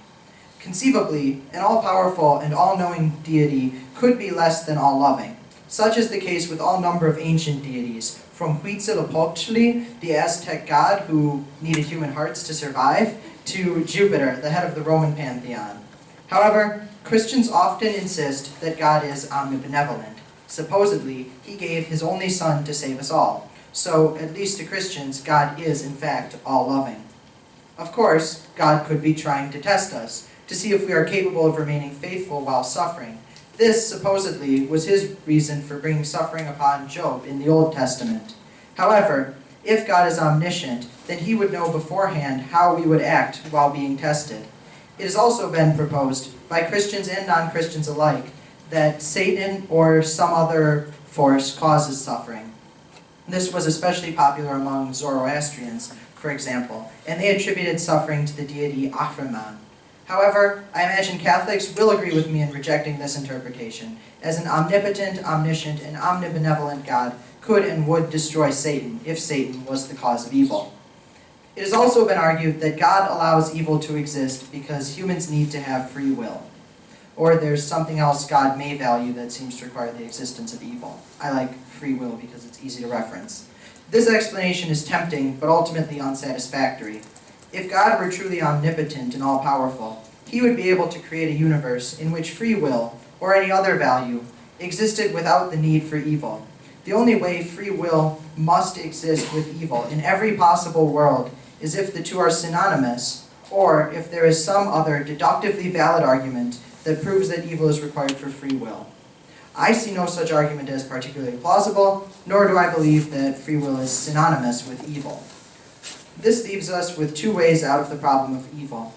Conceivably, an all-powerful and all-knowing deity could be less than all-loving. Such is the case with all number of ancient deities, from Huitzilopochtli, the Aztec god who needed human hearts to survive, to Jupiter, the head of the Roman pantheon. However, Christians often insist that God is omnibenevolent. Supposedly, He gave His only Son to save us all. So, at least to Christians, God is in fact all-loving. Of course, God could be trying to test us, to see if we are capable of remaining faithful while suffering. This, supposedly, was His reason for bringing suffering upon Job in the Old Testament. However, if God is omniscient, then He would know beforehand how we would act while being tested. It has also been proposed, by Christians and non-Christians alike, that Satan or some other force causes suffering. This was especially popular among Zoroastrians, for example, and they attributed suffering to the deity Ahriman. However, I imagine Catholics will agree with me in rejecting this interpretation, as an omnipotent, omniscient, and omnibenevolent God could and would destroy Satan if Satan was the cause of evil. It has also been argued that God allows evil to exist because humans need to have free will. Or there's something else God may value that seems to require the existence of evil. I like free will because it's easy to reference. This explanation is tempting, but ultimately unsatisfactory. If God were truly omnipotent and all-powerful, He would be able to create a universe in which free will, or any other value, existed without the need for evil. The only way free will must exist with evil in every possible world is if the two are synonymous, or if there is some other deductively valid argument that proves that evil is required for free will. I see no such argument as particularly plausible, nor do I believe that free will is synonymous with evil. This leaves us with two ways out of the problem of evil.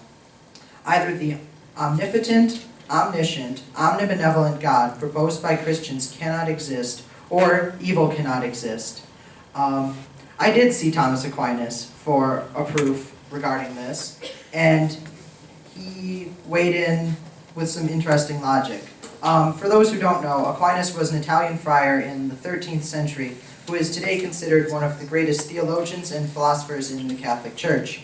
Either the omnipotent, omniscient, omnibenevolent God proposed by Christians cannot exist, or evil cannot exist. I did see Thomas Aquinas for a proof regarding this, and he weighed in with some interesting logic. For those who don't know, Aquinas was an Italian friar in the 13th century who is today considered one of the greatest theologians and philosophers in the Catholic Church.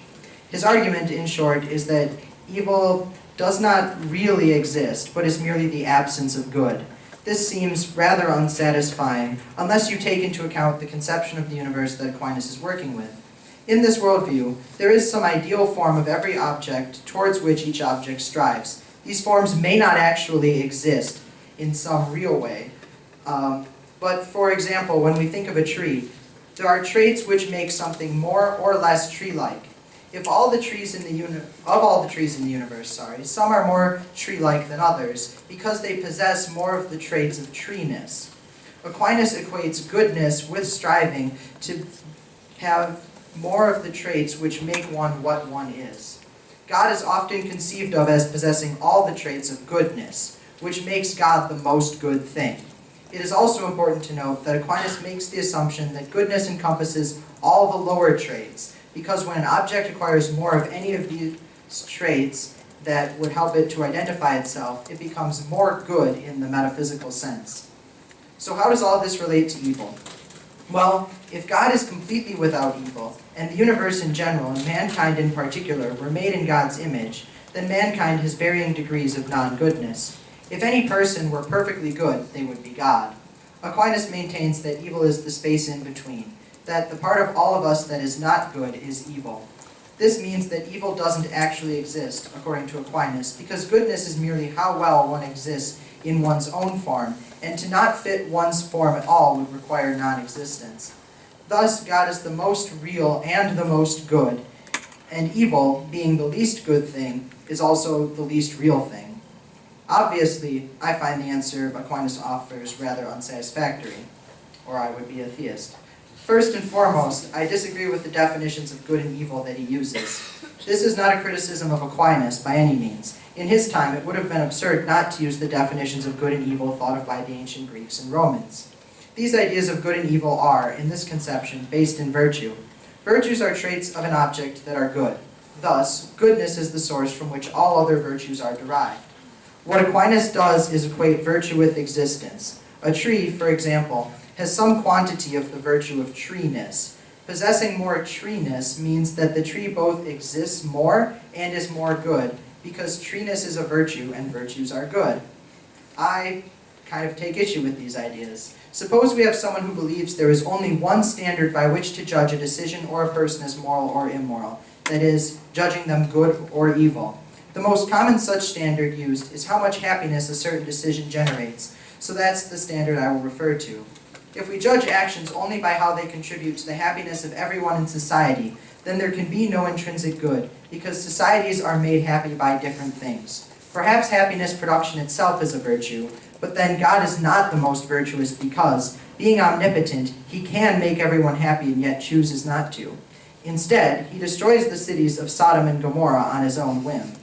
His argument, in short, is that evil does not really exist, but is merely the absence of good. This seems rather unsatisfying unless you take into account the conception of the universe that Aquinas is working with. In this worldview, there is some ideal form of every object towards which each object strives. These forms may not actually exist in some real way. But for example, when we think of a tree, there are traits which make something more or less tree-like. If all the trees in the universe, some are more tree-like than others because they possess more of the traits of treeness. Aquinas equates goodness with striving to have more of the traits which make one what one is. God is often conceived of as possessing all the traits of goodness, which makes God the most good thing. It is also important to note that Aquinas makes the assumption that goodness encompasses all the lower traits, because when an object acquires more of any of these traits that would help it to identify itself, it becomes more good in the metaphysical sense. So how does all this relate to evil? Well, if God is completely without evil, and the universe in general, and mankind in particular, were made in God's image, then mankind has varying degrees of non-goodness. If any person were perfectly good, they would be God. Aquinas maintains that evil is the space in between, that the part of all of us that is not good is evil. This means that evil doesn't actually exist, according to Aquinas, because goodness is merely how well one exists in one's own form, and to not fit one's form at all would require non-existence. Thus, God is the most real and the most good, and evil, being the least good thing, is also the least real thing. Obviously, I find the answer Aquinas offers rather unsatisfactory, or I would be a theist. First and foremost, I disagree with the definitions of good and evil that he uses. This is not a criticism of Aquinas by any means. In his time, it would have been absurd not to use the definitions of good and evil thought of by the ancient Greeks and Romans. These ideas of good and evil are, in this conception, based in virtue. Virtues are traits of an object that are good. Thus, goodness is the source from which all other virtues are derived. What Aquinas does is equate virtue with existence. A tree, for example, has some quantity of the virtue of treeness. Possessing more treeness means that the tree both exists more and is more good, because treeness is a virtue and virtues are good. I kind of take issue with these ideas. Suppose we have someone who believes there is only one standard by which to judge a decision or a person as moral or immoral, that is, judging them good or evil. The most common such standard used is how much happiness a certain decision generates, so that's the standard I will refer to. If we judge actions only by how they contribute to the happiness of everyone in society, then there can be no intrinsic good, because societies are made happy by different things. Perhaps happiness production itself is a virtue, but then God is not the most virtuous because, being omnipotent, he can make everyone happy and yet chooses not to. Instead, he destroys the cities of Sodom and Gomorrah on his own whim.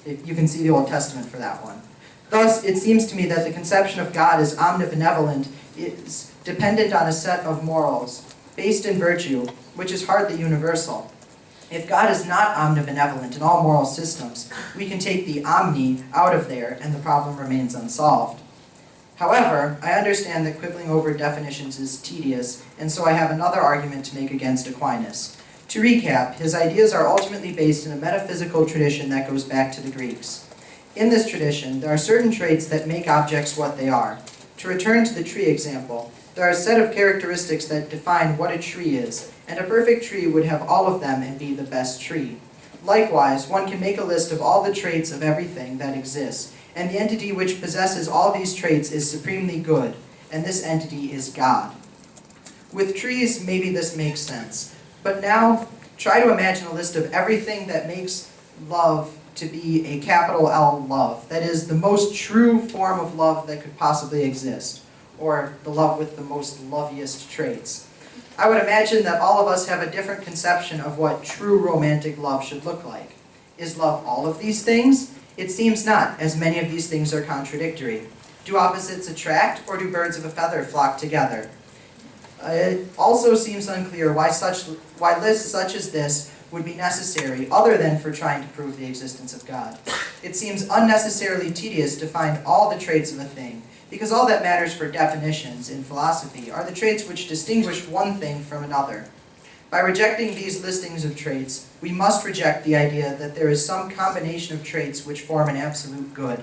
You can see the Old Testament for that one. Thus, it seems to me that the conception of God as omnibenevolent is dependent on a set of morals, based in virtue, which is hardly universal. If God is not omnibenevolent in all moral systems, we can take the omni out of there and the problem remains unsolved. However, I understand that quibbling over definitions is tedious, and so I have another argument to make against Aquinas. To recap, his ideas are ultimately based in a metaphysical tradition that goes back to the Greeks. In this tradition, there are certain traits that make objects what they are. To return to the tree example, there are a set of characteristics that define what a tree is, and a perfect tree would have all of them and be the best tree. Likewise, one can make a list of all the traits of everything that exists, and the entity which possesses all these traits is supremely good, and this entity is God. With trees, maybe this makes sense. But now, Try to imagine a list of everything that makes love to be a capital L love. That is the most true form of love that could possibly exist, or the love with the most loveliest traits. I would imagine that all of us have a different conception of what true romantic love should look like. Is love all of these things? It seems not, as many of these things are contradictory. Do opposites attract, or do birds of a feather flock together? It also seems unclear why lists such as this would be necessary other than for trying to prove the existence of God. It seems unnecessarily tedious to find all the traits of a thing, because all that matters for definitions in philosophy are the traits which distinguish one thing from another. By rejecting these listings of traits, we must reject the idea that there is some combination of traits which form an absolute good.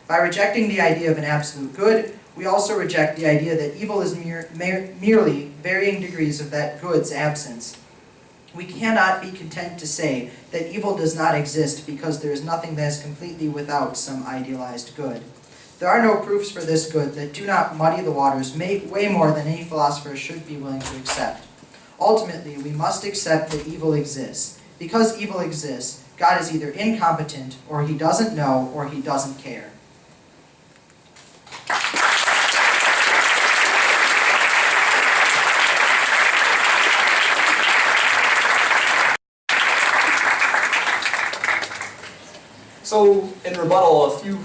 By rejecting the idea of an absolute good, we also reject the idea that evil is merely varying degrees of that good's absence. We cannot be content to say that evil does not exist because there is nothing that is completely without some idealized good. There are no proofs for this good that do not muddy the waters way more than any philosopher should be willing to accept. Ultimately, we must accept that evil exists. Because evil exists, God is either incompetent, or he doesn't know, or he doesn't care. So, in rebuttal, a few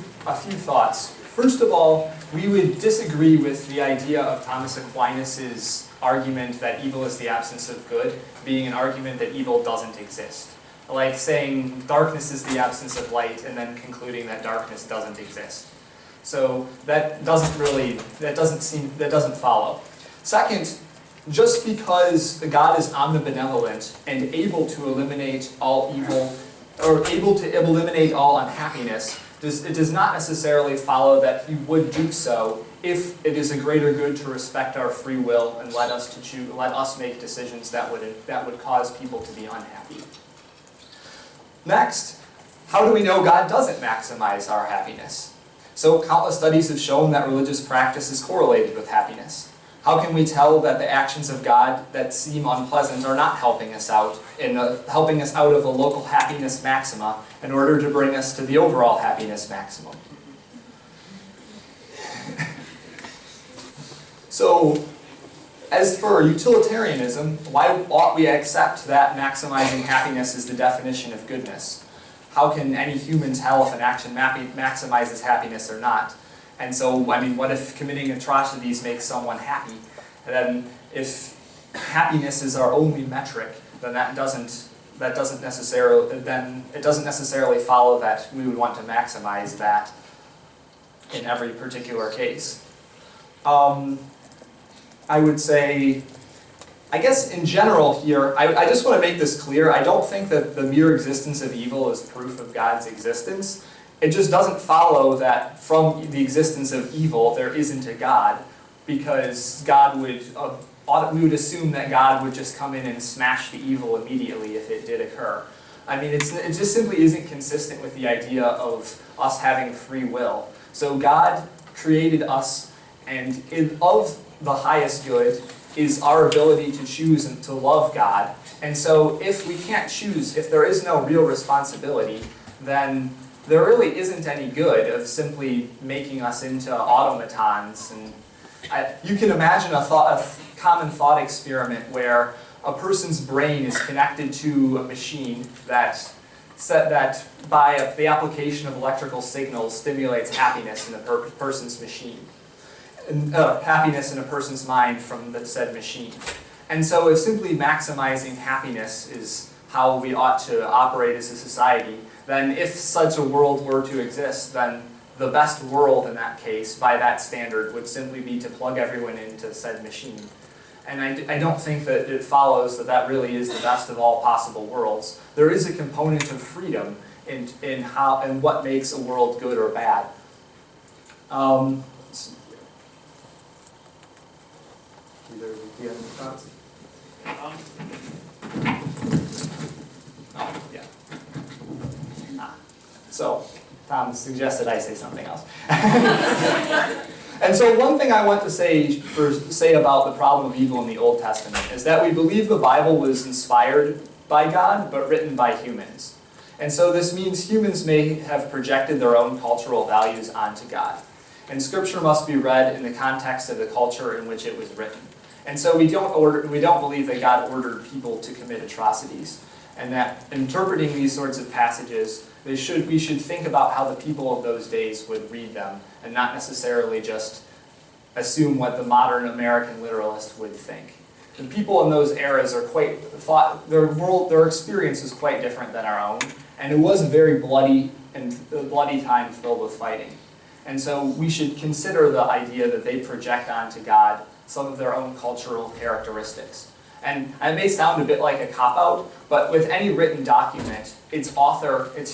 thoughts. First of all, we would disagree with the idea of Thomas Aquinas' argument that evil is the absence of good being an argument that evil doesn't exist. Like saying darkness is the absence of light and then concluding that darkness doesn't exist. So that doesn't follow. Second, just because God is omnibenevolent and able to eliminate all evil, or able to eliminate all unhappiness, it does not necessarily follow that he would do so if it is a greater good to respect our free will and let us make decisions that would cause people to be unhappy. Next, how do we know God doesn't maximize our happiness? So countless studies have shown that religious practice is correlated with happiness. How can we tell that the actions of God that seem unpleasant are not helping us out of a local happiness maxima in order to bring us to the overall happiness maximum? So, as for utilitarianism, why ought we accept that maximizing happiness is the definition of goodness? How can any human tell if an action maximizes happiness or not? And so, I mean, what if committing atrocities makes someone happy? And then, if happiness is our only metric, then it doesn't necessarily follow that we would want to maximize that in every particular case. I would say, I guess in general here, I just want to make this clear. I don't think that the mere existence of evil is proof of God's existence. It just doesn't follow that from the existence of evil there isn't a God, because we would assume that God would just come in and smash the evil immediately if it did occur. I mean, it just simply isn't consistent with the idea of us having free will. So God created us, and of the highest good is our ability to choose and to love God. And so if we can't choose, if there is no real responsibility, then there really isn't any good of simply making us into automatons. And you can imagine a common thought experiment where a person's brain is connected to a machine that by the application of electrical signals stimulates happiness in a person's machine. Happiness in a person's mind from the said machine. And so if simply maximizing happiness is how we ought to operate as a society, then if such a world were to exist, then the best world in that case, by that standard, would simply be to plug everyone into said machine. And I don't think that it follows that that really is the best of all possible worlds. There is a component of freedom in what makes a world good or bad. Do you have any thoughts? Oh, yeah. So, Tom suggested I say something else. And so one thing I want to say about the problem of evil in the Old Testament is that we believe the Bible was inspired by God, but written by humans. And so this means humans may have projected their own cultural values onto God. And Scripture must be read in the context of the culture in which it was written. And so we don't believe that God ordered people to commit atrocities, and that interpreting these sorts of passages, we should think about how the people of those days would read them, and not necessarily just assume what the modern American literalist would think. The people in those eras are their experience is quite different than our own, and it was a very bloody time filled with fighting. And so we should consider the idea that they project onto God some of their own cultural characteristics. And it may sound a bit like a cop-out, but with any written document, its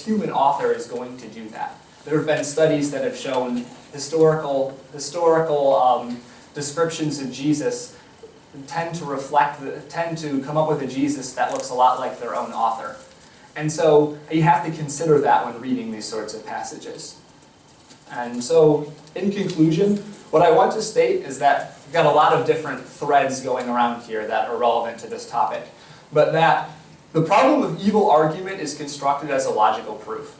human author is going to do that. There have been studies that have shown historical descriptions of Jesus tend to come up with a Jesus that looks a lot like their own author. And so you have to consider that when reading these sorts of passages. And so, in conclusion, what I want to state is that we've got a lot of different threads going around here that are relevant to this topic, but that the problem of evil argument is constructed as a logical proof.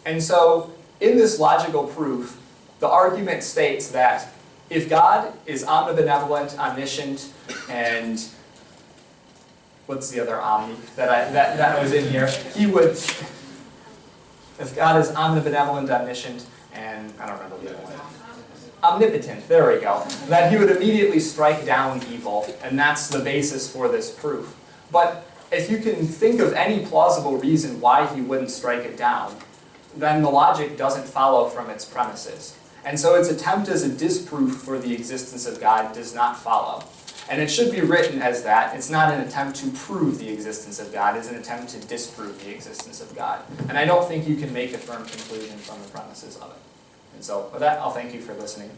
And so, in this logical proof, the argument states that if God is omnibenevolent, omniscient, and what's the other omni that was in here? He would, if God is omnibenevolent, omniscient, and I don't remember the other one. Omnipotent, there we go. That he would immediately strike down evil, and that's the basis for this proof. But if you can think of any plausible reason why he wouldn't strike it down, then the logic doesn't follow from its premises. And so its attempt as a disproof for the existence of God does not follow. And it should be written as that. It's not an attempt to prove the existence of God, it's an attempt to disprove the existence of God. And I don't think you can make a firm conclusion from the premises of it. And so with that, I'll thank you for listening.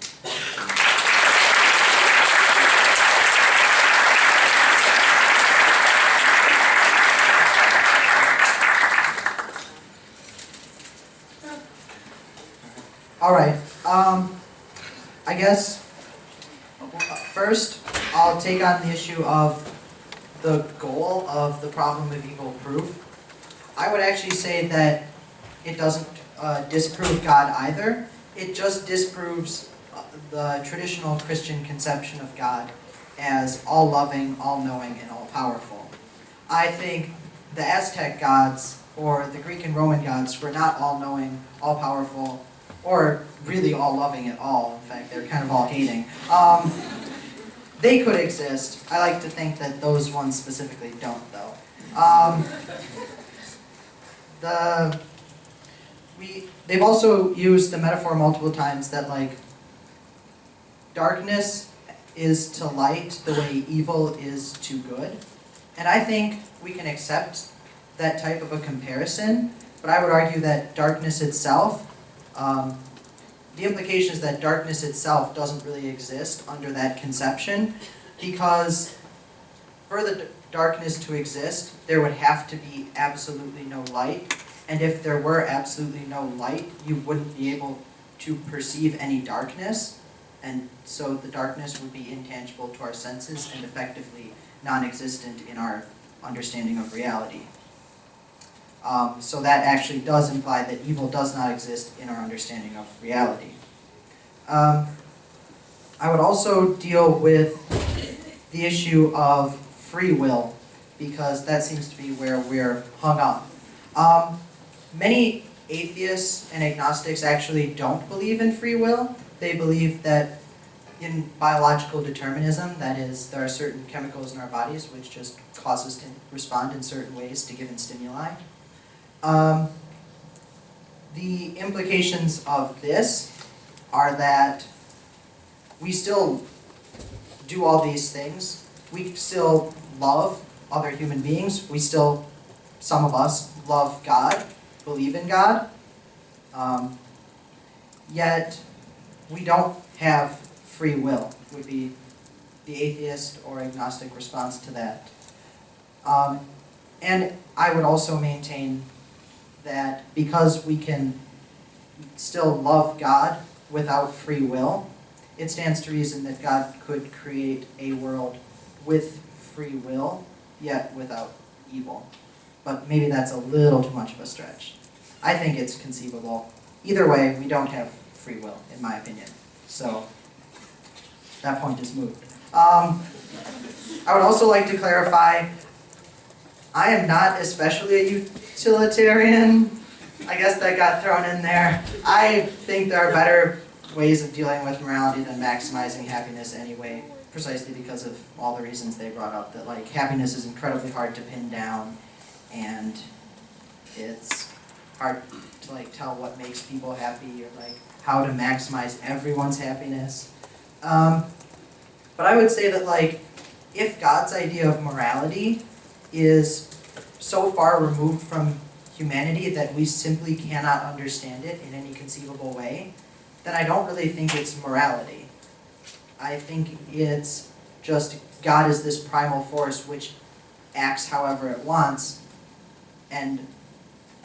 All right. I guess first I'll take on the issue of the goal of the problem of evil proof. I would actually say that it doesn't disprove God either. It just disproves the traditional Christian conception of God as all-loving, all-knowing, and all-powerful. I think the Aztec gods or the Greek and Roman gods were not all-knowing, all-powerful, or really all-loving at all. In fact, they're kind of all-hating. They could exist. I like to think that those ones specifically don't, though. They've also used the metaphor multiple times that, like, darkness is to light the way evil is to good. And I think we can accept that type of a comparison, but I would argue that darkness itself, the implication is that darkness itself doesn't really exist under that conception, because for the darkness to exist, there would have to be absolutely no light. And if there were absolutely no light, you wouldn't be able to perceive any darkness. And so the darkness would be intangible to our senses and effectively non-existent in our understanding of reality. So that actually does imply that evil does not exist in our understanding of reality. I would also deal with the issue of free will, because that seems to be where we're hung up. Many atheists and agnostics actually don't believe in free will. They believe that in biological determinism, that is, there are certain chemicals in our bodies which just cause us to respond in certain ways to given stimuli. The implications of this are that we still do all these things. We still love other human beings. We still, some of us, love God, believe in God. Yet we don't have free will, would be the atheist or agnostic response to that. And I would also maintain that because we can still love God without free will, it stands to reason that God could create a world with free will, yet without evil. but maybe that's a little too much of a stretch. I think it's conceivable. Either way, we don't have free will, in my opinion. So that point is moved. I would also like to clarify, I am not especially a utilitarian. I guess that got thrown in there. I think there are better ways of dealing with morality than maximizing happiness anyway, precisely because of all the reasons they brought up, that like happiness is incredibly hard to pin down, and it's hard to like tell what makes people happy, or like how to maximize everyone's happiness. But I would say that like, if God's idea of morality is so far removed from humanity that we simply cannot understand it in any conceivable way, then I don't really think it's morality. I think it's just God is this primal force which acts however it wants, and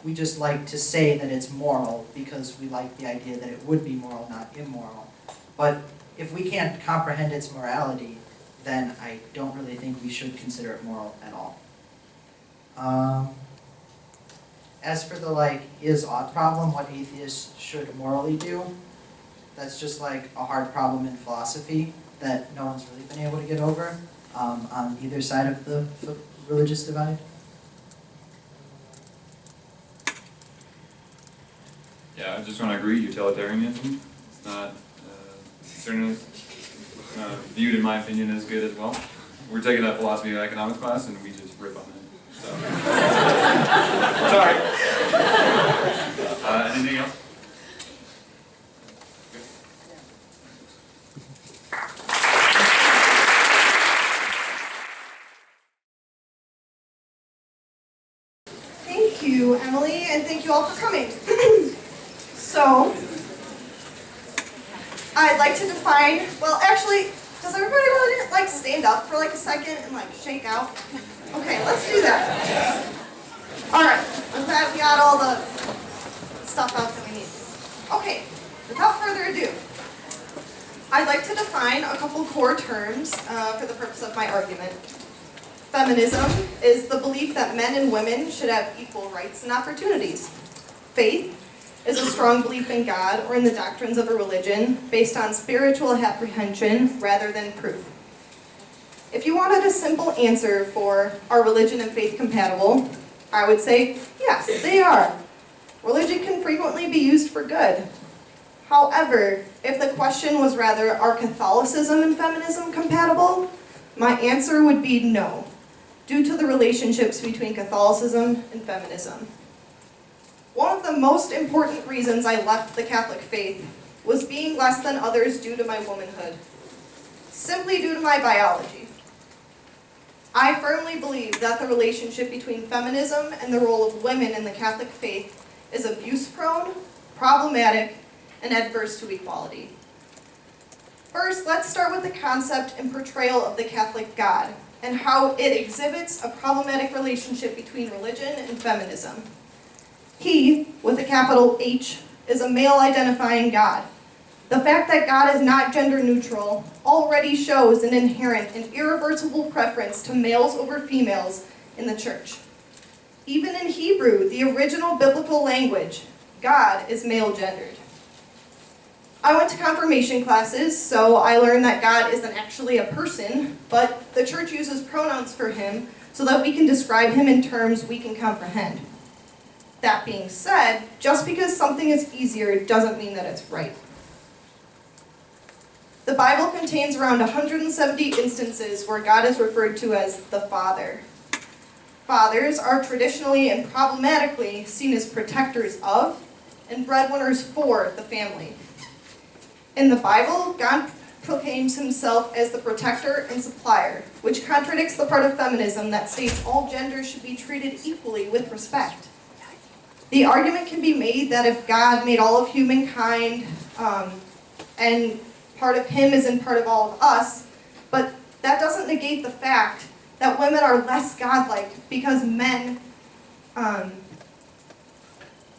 we just like to say that it's moral because we like the idea that it would be moral, not immoral. But if we can't comprehend its morality, then I don't really think we should consider it moral at all. As for the like is-ought problem, what atheists should morally do, that's just like a hard problem in philosophy that no one's really been able to get over on either side of the religious divide. Yeah, I just want to agree, utilitarianism is not certainly viewed, in my opinion, as good as well. We're taking that philosophy of economics class and we just rip on it. So. Sorry. Anything else? Thank you, Emily, and thank you all for coming. So, I'd like to define, well actually, does everybody want to like stand up for like a second and like shake out? Okay, let's do that. Alright, with that we got all the stuff out that we need. Okay, without further ado, I'd like to define a couple core terms for the purpose of my argument. Feminism is the belief that men and women should have equal rights and opportunities. Faith is a strong belief in God or in the doctrines of a religion based on spiritual apprehension rather than proof. If you wanted a simple answer for are religion and faith compatible, I would say yes, they are. Religion can frequently be used for good. However, if the question was rather are Catholicism and feminism compatible, my answer would be no, due to the relationships between Catholicism and feminism. One of the most important reasons I left the Catholic faith was being less than others due to my womanhood, simply due to my biology. I firmly believe that the relationship between feminism and the role of women in the Catholic faith is abuse-prone, problematic, and adverse to equality. First, let's start with the concept and portrayal of the Catholic God, and how it exhibits a problematic relationship between religion and feminism. He, with a capital H, is a male-identifying God. The fact that God is not gender-neutral already shows an inherent and irreversible preference to males over females in the church. Even in Hebrew, the original biblical language, God is male-gendered. I went to confirmation classes, so I learned that God isn't actually a person, but the church uses pronouns for him so that we can describe him in terms we can comprehend. That being said, just because something is easier doesn't mean that it's right. The Bible contains around 170 instances where God is referred to as the Father. Fathers are traditionally and problematically seen as protectors of and breadwinners for the family. In the Bible, God proclaims himself as the protector and supplier, which contradicts the part of feminism that states all genders should be treated equally with respect. The argument can be made that if God made all of humankind and part of him is in part of all of us, but that doesn't negate the fact that women are less godlike because men,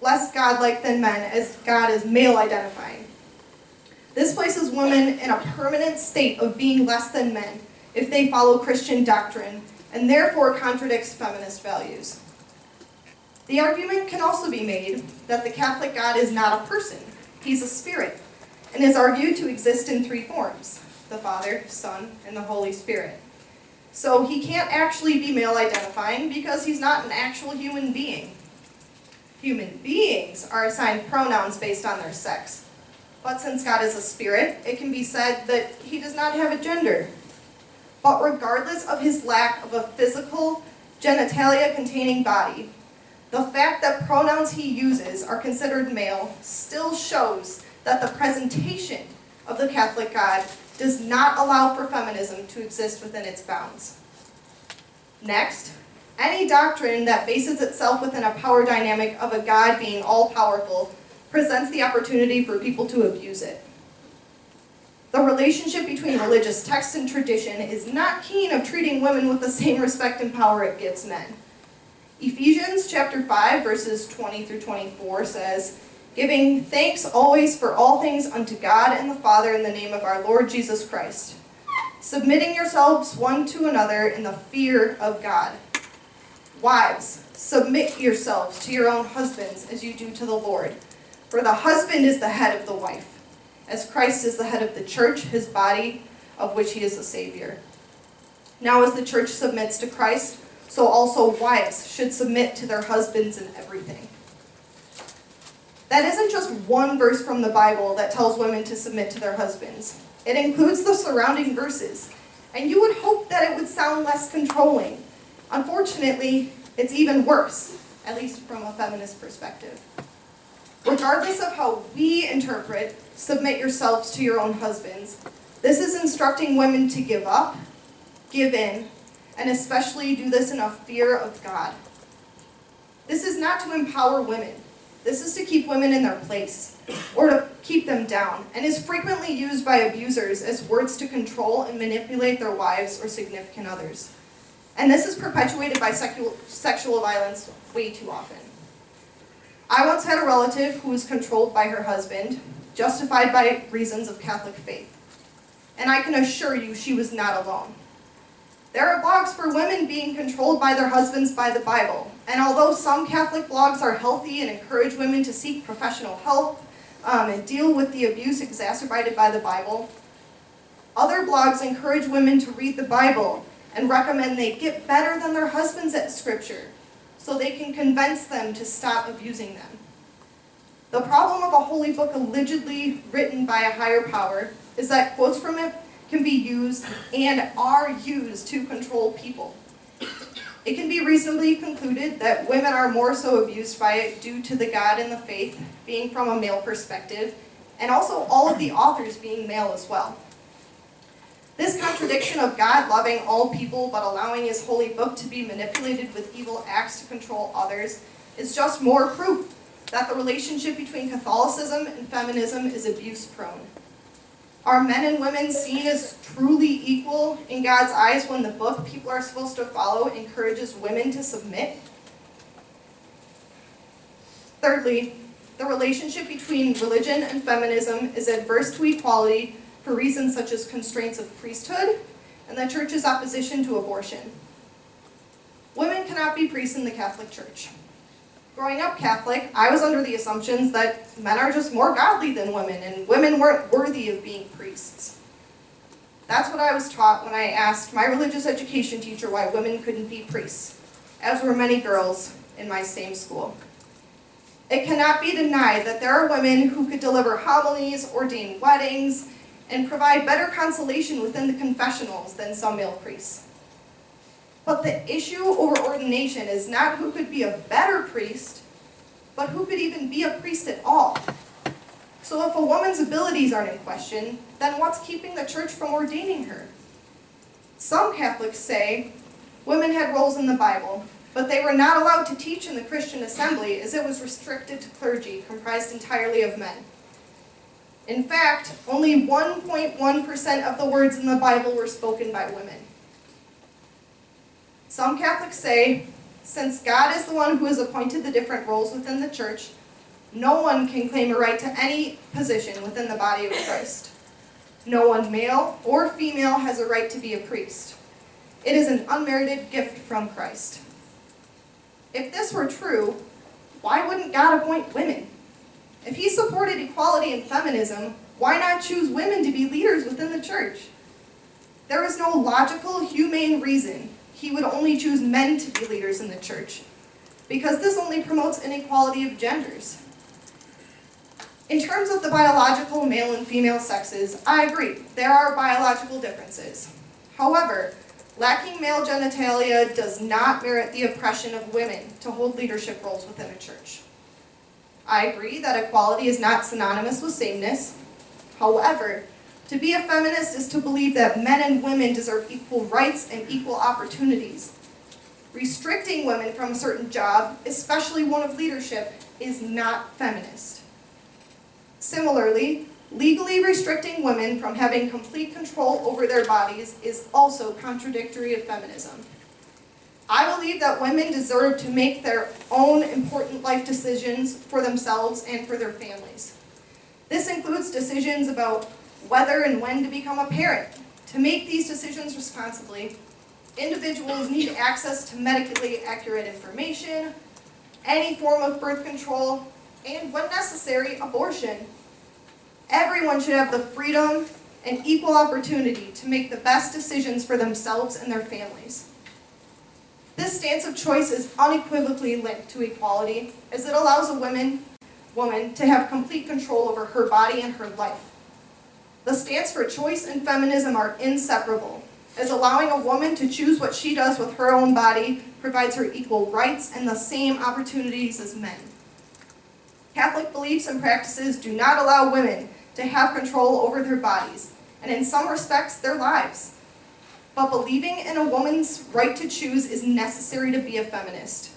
less godlike than men, as God is male identifying. This places women in a permanent state of being less than men if they follow Christian doctrine, and therefore contradicts feminist values. The argument can also be made that the Catholic God is not a person, he's a spirit, and is argued to exist in three forms: the Father, Son, and the Holy Spirit. So he can't actually be male identifying because he's not an actual human being. Human beings are assigned pronouns based on their sex. But since God is a spirit, it can be said that he does not have a gender. But regardless of his lack of a physical genitalia-containing body, the fact that pronouns he uses are considered male still shows that the presentation of the Catholic God does not allow for feminism to exist within its bounds. Next, any doctrine that bases itself within a power dynamic of a God being all-powerful presents the opportunity for people to abuse it. The relationship between religious text and tradition is not keen of treating women with the same respect and power it gives men. Ephesians chapter 5, verses 20 through 24 says, "Giving thanks always for all things unto God and the Father in the name of our Lord Jesus Christ, submitting yourselves one to another in the fear of God. Wives, submit yourselves to your own husbands as you do to the Lord. For the husband is the head of the wife, as Christ is the head of the church, his body, of which he is the Savior. Now as the church submits to Christ, so also wives should submit to their husbands in everything." That isn't just one verse from the Bible that tells women to submit to their husbands. It includes the surrounding verses, and you would hope that it would sound less controlling. Unfortunately, it's even worse, at least from a feminist perspective. Regardless of how we interpret "submit yourselves to your own husbands," this is instructing women to give up, give in, and especially do this in a fear of God. This is not to empower women. This is to keep women in their place, or to keep them down, and is frequently used by abusers as words to control and manipulate their wives or significant others. And this is perpetuated by sexual violence way too often. I once had a relative who was controlled by her husband, justified by reasons of Catholic faith. And I can assure you she was not alone. There are blogs for women being controlled by their husbands by the Bible. And although some Catholic blogs are healthy and encourage women to seek professional help and deal with the abuse exacerbated by the Bible, other blogs encourage women to read the Bible and recommend they get better than their husbands at Scripture so they can convince them to stop abusing them. The problem of a holy book allegedly written by a higher power is that quotes from it can be used and are used to control people. It can be reasonably concluded that women are more so abused by it due to the God and the faith being from a male perspective, and also all of the authors being male as well. This contradiction of God loving all people but allowing his holy book to be manipulated with evil acts to control others is just more proof that the relationship between Catholicism and feminism is abuse-prone. Are men and women seen as truly equal in God's eyes when the book people are supposed to follow encourages women to submit? Thirdly, the relationship between religion and feminism is adverse to equality for reasons such as constraints of priesthood and the Church's opposition to abortion. Women cannot be priests in the Catholic Church. Growing up Catholic, I was under the assumptions that men are just more godly than women, and women weren't worthy of being priests. That's what I was taught when I asked my religious education teacher why women couldn't be priests, as were many girls in my same school. It cannot be denied that there are women who could deliver homilies, ordain weddings, and provide better consolation within the confessionals than some male priests. But the issue over ordination is not who could be a better priest, but who could even be a priest at all. So if a woman's abilities aren't in question, then what's keeping the Church from ordaining her? Some Catholics say women had roles in the Bible, but they were not allowed to teach in the Christian assembly as it was restricted to clergy comprised entirely of men. In fact, only 1.1% of the words in the Bible were spoken by women. Some Catholics say, since God is the one who has appointed the different roles within the Church, no one can claim a right to any position within the body of Christ. No one, male or female, has a right to be a priest. It is an unmerited gift from Christ. If this were true, why wouldn't God appoint women? If he supported equality and feminism, why not choose women to be leaders within the church? There is no logical, humane reason he would only choose men to be leaders in the church, because this only promotes inequality of genders. In terms of the biological male and female sexes, I agree, there are biological differences. However, lacking male genitalia does not merit the oppression of women to hold leadership roles within a church. I agree that equality is not synonymous with sameness. However, to be a feminist is to believe that men and women deserve equal rights and equal opportunities. Restricting women from a certain job, especially one of leadership, is not feminist. Similarly, legally restricting women from having complete control over their bodies is also contradictory of feminism. I believe that women deserve to make their own important life decisions for themselves and for their families. This includes decisions about whether and when to become a parent. To make these decisions responsibly, individuals need access to medically accurate information, any form of birth control, and when necessary, abortion. Everyone should have the freedom and equal opportunity to make the best decisions for themselves and their families. This stance of choice is unequivocally linked to equality, as it allows a woman to have complete control over her body and her life. The stance for choice and feminism are inseparable, as allowing a woman to choose what she does with her own body provides her equal rights and the same opportunities as men. Catholic beliefs and practices do not allow women to have control over their bodies, and in some respects, their lives. But believing in a woman's right to choose is necessary to be a feminist.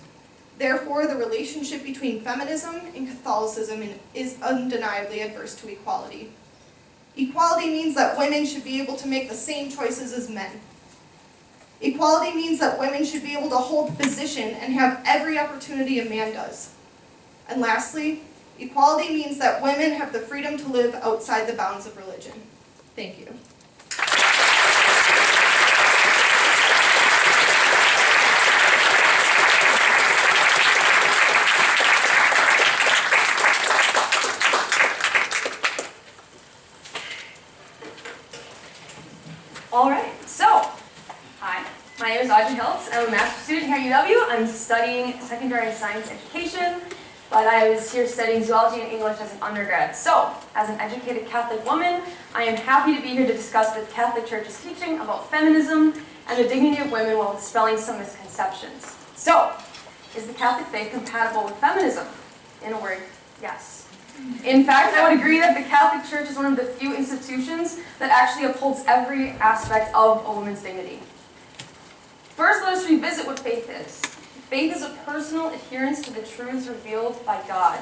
Therefore, the relationship between feminism and Catholicism is undeniably adverse to equality. Equality means that women should be able to make the same choices as men. Equality means that women should be able to hold the position and have every opportunity a man does. And lastly, equality means that women have the freedom to live outside the bounds of religion. Thank you. All right, so, hi, my name is Audrey Hiltz. I'm a master's student here at UW. I'm studying secondary science education, but I was here studying zoology and English as an undergrad. So, as an educated Catholic woman, I am happy to be here to discuss the Catholic Church's teaching about feminism and the dignity of women while dispelling some misconceptions. So, is the Catholic faith compatible with feminism? In a word, yes. In fact, I would agree that the Catholic Church is one of the few institutions that actually upholds every aspect of a woman's dignity. First, let us revisit what faith is. Faith is a personal adherence to the truths revealed by God.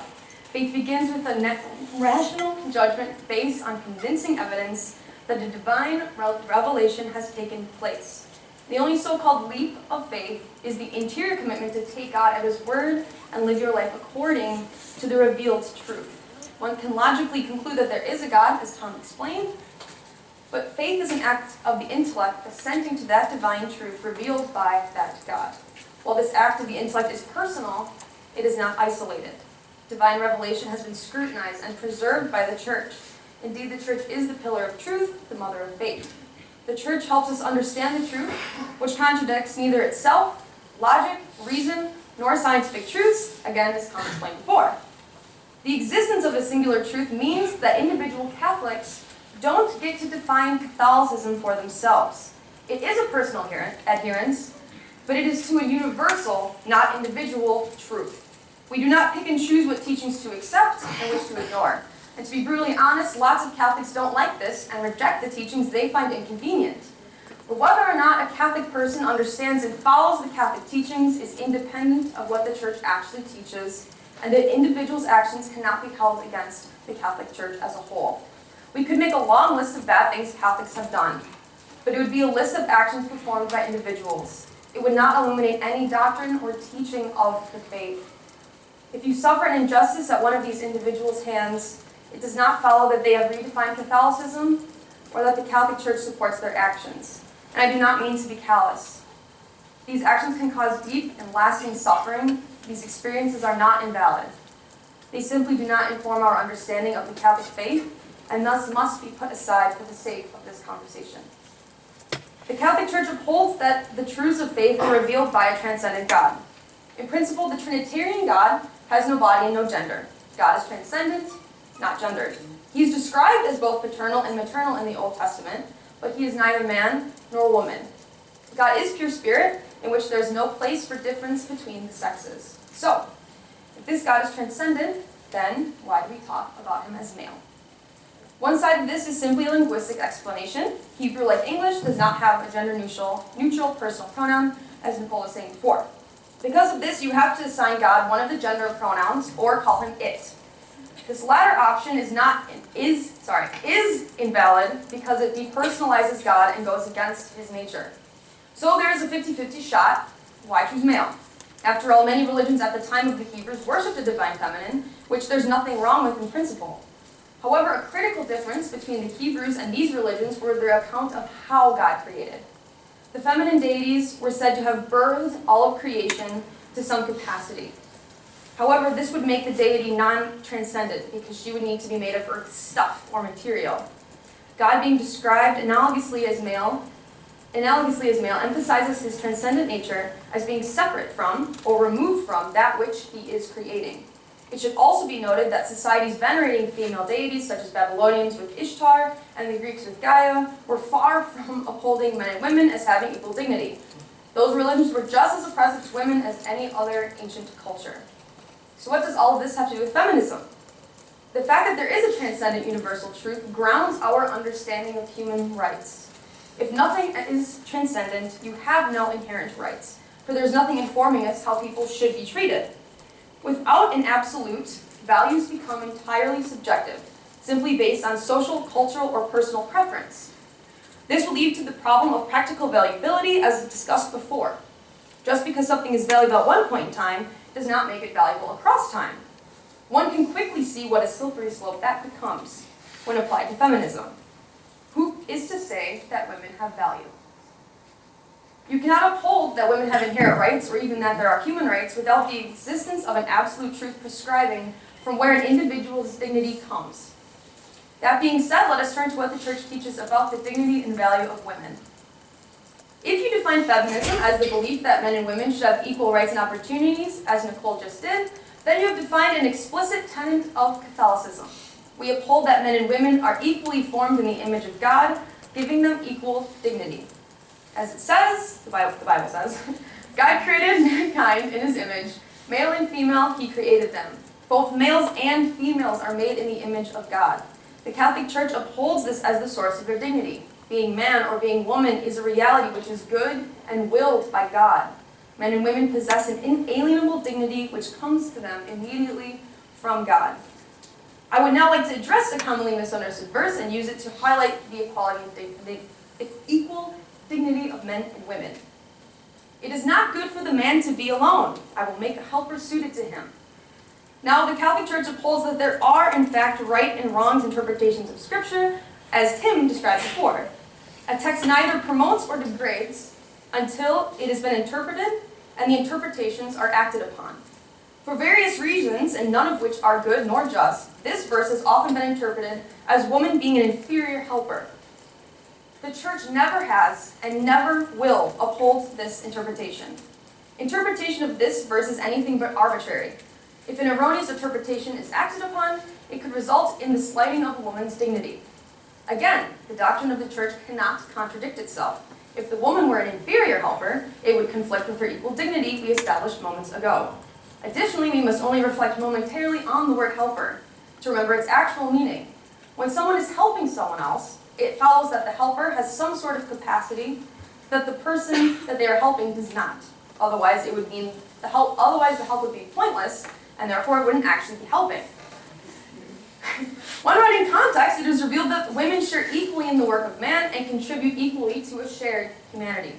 Faith begins with a rational judgment based on convincing evidence that a divine revelation has taken place. The only so-called leap of faith is the interior commitment to take God at His word and live your life according to the revealed truth. One can logically conclude that there is a God, as Tom explained, but faith is an act of the intellect assenting to that divine truth revealed by that God. While this act of the intellect is personal, it is not isolated. Divine revelation has been scrutinized and preserved by the Church. Indeed, the Church is the pillar of truth, the mother of faith. The Church helps us understand the truth, which contradicts neither itself, logic, reason, nor scientific truths, again, as Tom explained before. The existence of a singular truth means that individual Catholics don't get to define Catholicism for themselves. It is a personal adherence, but it is to a universal, not individual, truth. We do not pick and choose what teachings to accept and which to ignore. And to be brutally honest, lots of Catholics don't like this and reject the teachings they find inconvenient. But whether or not a Catholic person understands and follows the Catholic teachings is independent of what the Church actually teaches, and that individuals' actions cannot be held against the Catholic Church as a whole. We could make a long list of bad things Catholics have done, but it would be a list of actions performed by individuals. It would not illuminate any doctrine or teaching of the faith. If you suffer an injustice at one of these individuals' hands, it does not follow that they have redefined Catholicism or that the Catholic Church supports their actions. And I do not mean to be callous. These actions can cause deep and lasting suffering these experiences are not invalid. They simply do not inform our understanding of the Catholic faith, and thus must be put aside for the sake of this conversation. The Catholic Church upholds that the truths of faith are revealed by a transcendent God. In principle, the Trinitarian God has no body and no gender. God is transcendent, not gendered. He is described as both paternal and maternal in the Old Testament, but he is neither man nor woman. God is pure spirit, in which there is no place for difference between the sexes. So, if this God is transcendent, then why do we talk about him as male? One side of this is simply a linguistic explanation. Hebrew, like English, does not have a gender-neutral personal pronoun, as Nicole was saying before. Because of this, you have to assign God one of the gender pronouns, or call him it. This latter option is invalid because it depersonalizes God and goes against his nature. So there is a 50-50 shot. Why choose male? After all, many religions at the time of the Hebrews worshipped the divine feminine, which there's nothing wrong with in principle. However, a critical difference between the Hebrews and these religions were their account of how God created. The feminine deities were said to have birthed all of creation to some capacity. However, this would make the deity non-transcendent because she would need to be made of earth's stuff or material. God being described analogously as male emphasizes his transcendent nature as being separate from or removed from that which he is creating. It should also be noted that societies venerating female deities, such as Babylonians with Ishtar and the Greeks with Gaia, were far from upholding men and women as having equal dignity. Those religions were just as oppressive to women as any other ancient culture. So what does all of this have to do with feminism? The fact that there is a transcendent universal truth grounds our understanding of human rights. If nothing is transcendent, you have no inherent rights, for there's nothing informing us how people should be treated. Without an absolute, values become entirely subjective, simply based on social, cultural, or personal preference. This will lead to the problem of practical valuability, as discussed before. Just because something is valuable at one point in time does not make it valuable across time. One can quickly see what a slippery slope that becomes when applied to feminism. Who is to say that women have value? You cannot uphold that women have inherent rights or even that there are human rights without the existence of an absolute truth prescribing from where an individual's dignity comes. That being said, let us turn to what the Church teaches about the dignity and value of women. If you define feminism as the belief that men and women should have equal rights and opportunities, as Nicole just did, then you have defined an explicit tenet of Catholicism. We uphold that men and women are equally formed in the image of God, giving them equal dignity. As it says, the Bible says, God created mankind in his image, male and female, he created them. Both males and females are made in the image of God. The Catholic Church upholds this as the source of their dignity. Being man or being woman is a reality which is good and willed by God. Men and women possess an inalienable dignity which comes to them immediately from God. I would now like to address the commonly misunderstood verse and use it to highlight the equality of the equal dignity of men and women. It is not good for the man to be alone. I will make a helper suited to him. Now, the Catholic Church upholds that there are, in fact, right and wrong interpretations of Scripture, as Tim described before. A text neither promotes or degrades until it has been interpreted and the interpretations are acted upon. For various reasons, and none of which are good nor just, this verse has often been interpreted as woman being an inferior helper. The Church never has and never will uphold this interpretation. Interpretation of this verse is anything but arbitrary. If an erroneous interpretation is acted upon, it could result in the slighting of a woman's dignity. Again, the doctrine of the Church cannot contradict itself. If the woman were an inferior helper, it would conflict with her equal dignity we established moments ago. Additionally, we must only reflect momentarily on the word helper to remember its actual meaning. When someone is helping someone else, it follows that the helper has some sort of capacity that the person that they are helping does not. Otherwise, it would mean the help would be pointless, and therefore it wouldn't actually be helping. When read in context, it is revealed that women share equally in the work of man and contribute equally to a shared humanity.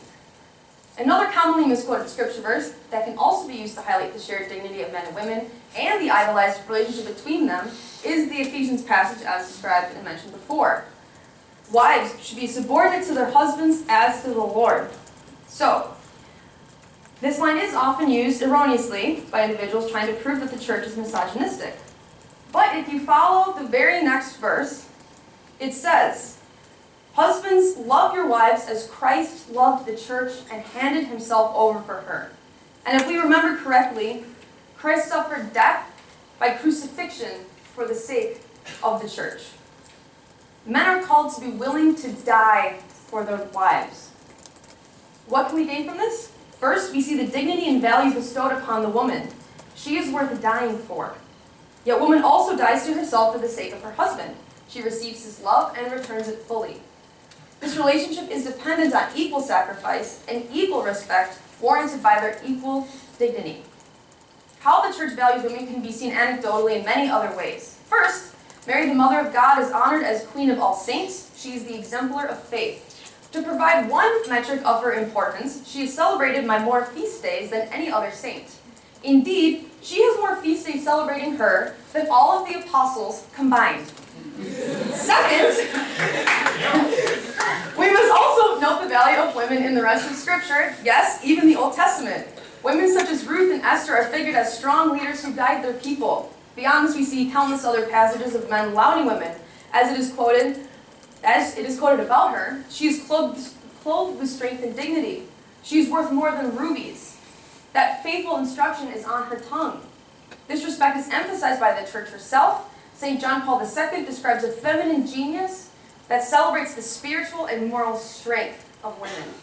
Another commonly misquoted scripture verse that can also be used to highlight the shared dignity of men and women and the idolized relationship between them is the Ephesians passage as described and mentioned before. Wives should be subordinate to their husbands as to the Lord. So, This line is often used erroneously by individuals trying to prove that the church is misogynistic. But if you follow the very next verse, it says, "Husbands, love your wives as Christ loved the church and handed himself over for her." And if we remember correctly, Christ suffered death by crucifixion for the sake of the church. Men are called to be willing to die for their wives. What can we gain from this? First, we see the dignity and value bestowed upon the woman. She is worth dying for. Yet woman also dies to herself for the sake of her husband. She receives his love and returns it fully. This relationship is dependent on equal sacrifice and equal respect warranted by their equal dignity. How the church values women can be seen anecdotally in many other ways. First, Mary, the Mother of God, is honored as Queen of all saints. She is the exemplar of faith. To provide one metric of her importance, she is celebrated by more feast days than any other saint. Indeed, she has more feast days celebrating her than all of the apostles combined. Second, we must also note the value of women in the rest of Scripture, yes, even the Old Testament. Women such as Ruth and Esther are figured as strong leaders who guide their people. Beyond this, we see countless other passages of men lauding women. As it is quoted about her, she is clothed with strength and dignity. She is worth more than rubies. That faithful instruction is on her tongue. This respect is emphasized by the church herself. St. John Paul II describes a feminine genius that celebrates the spiritual and moral strength of women.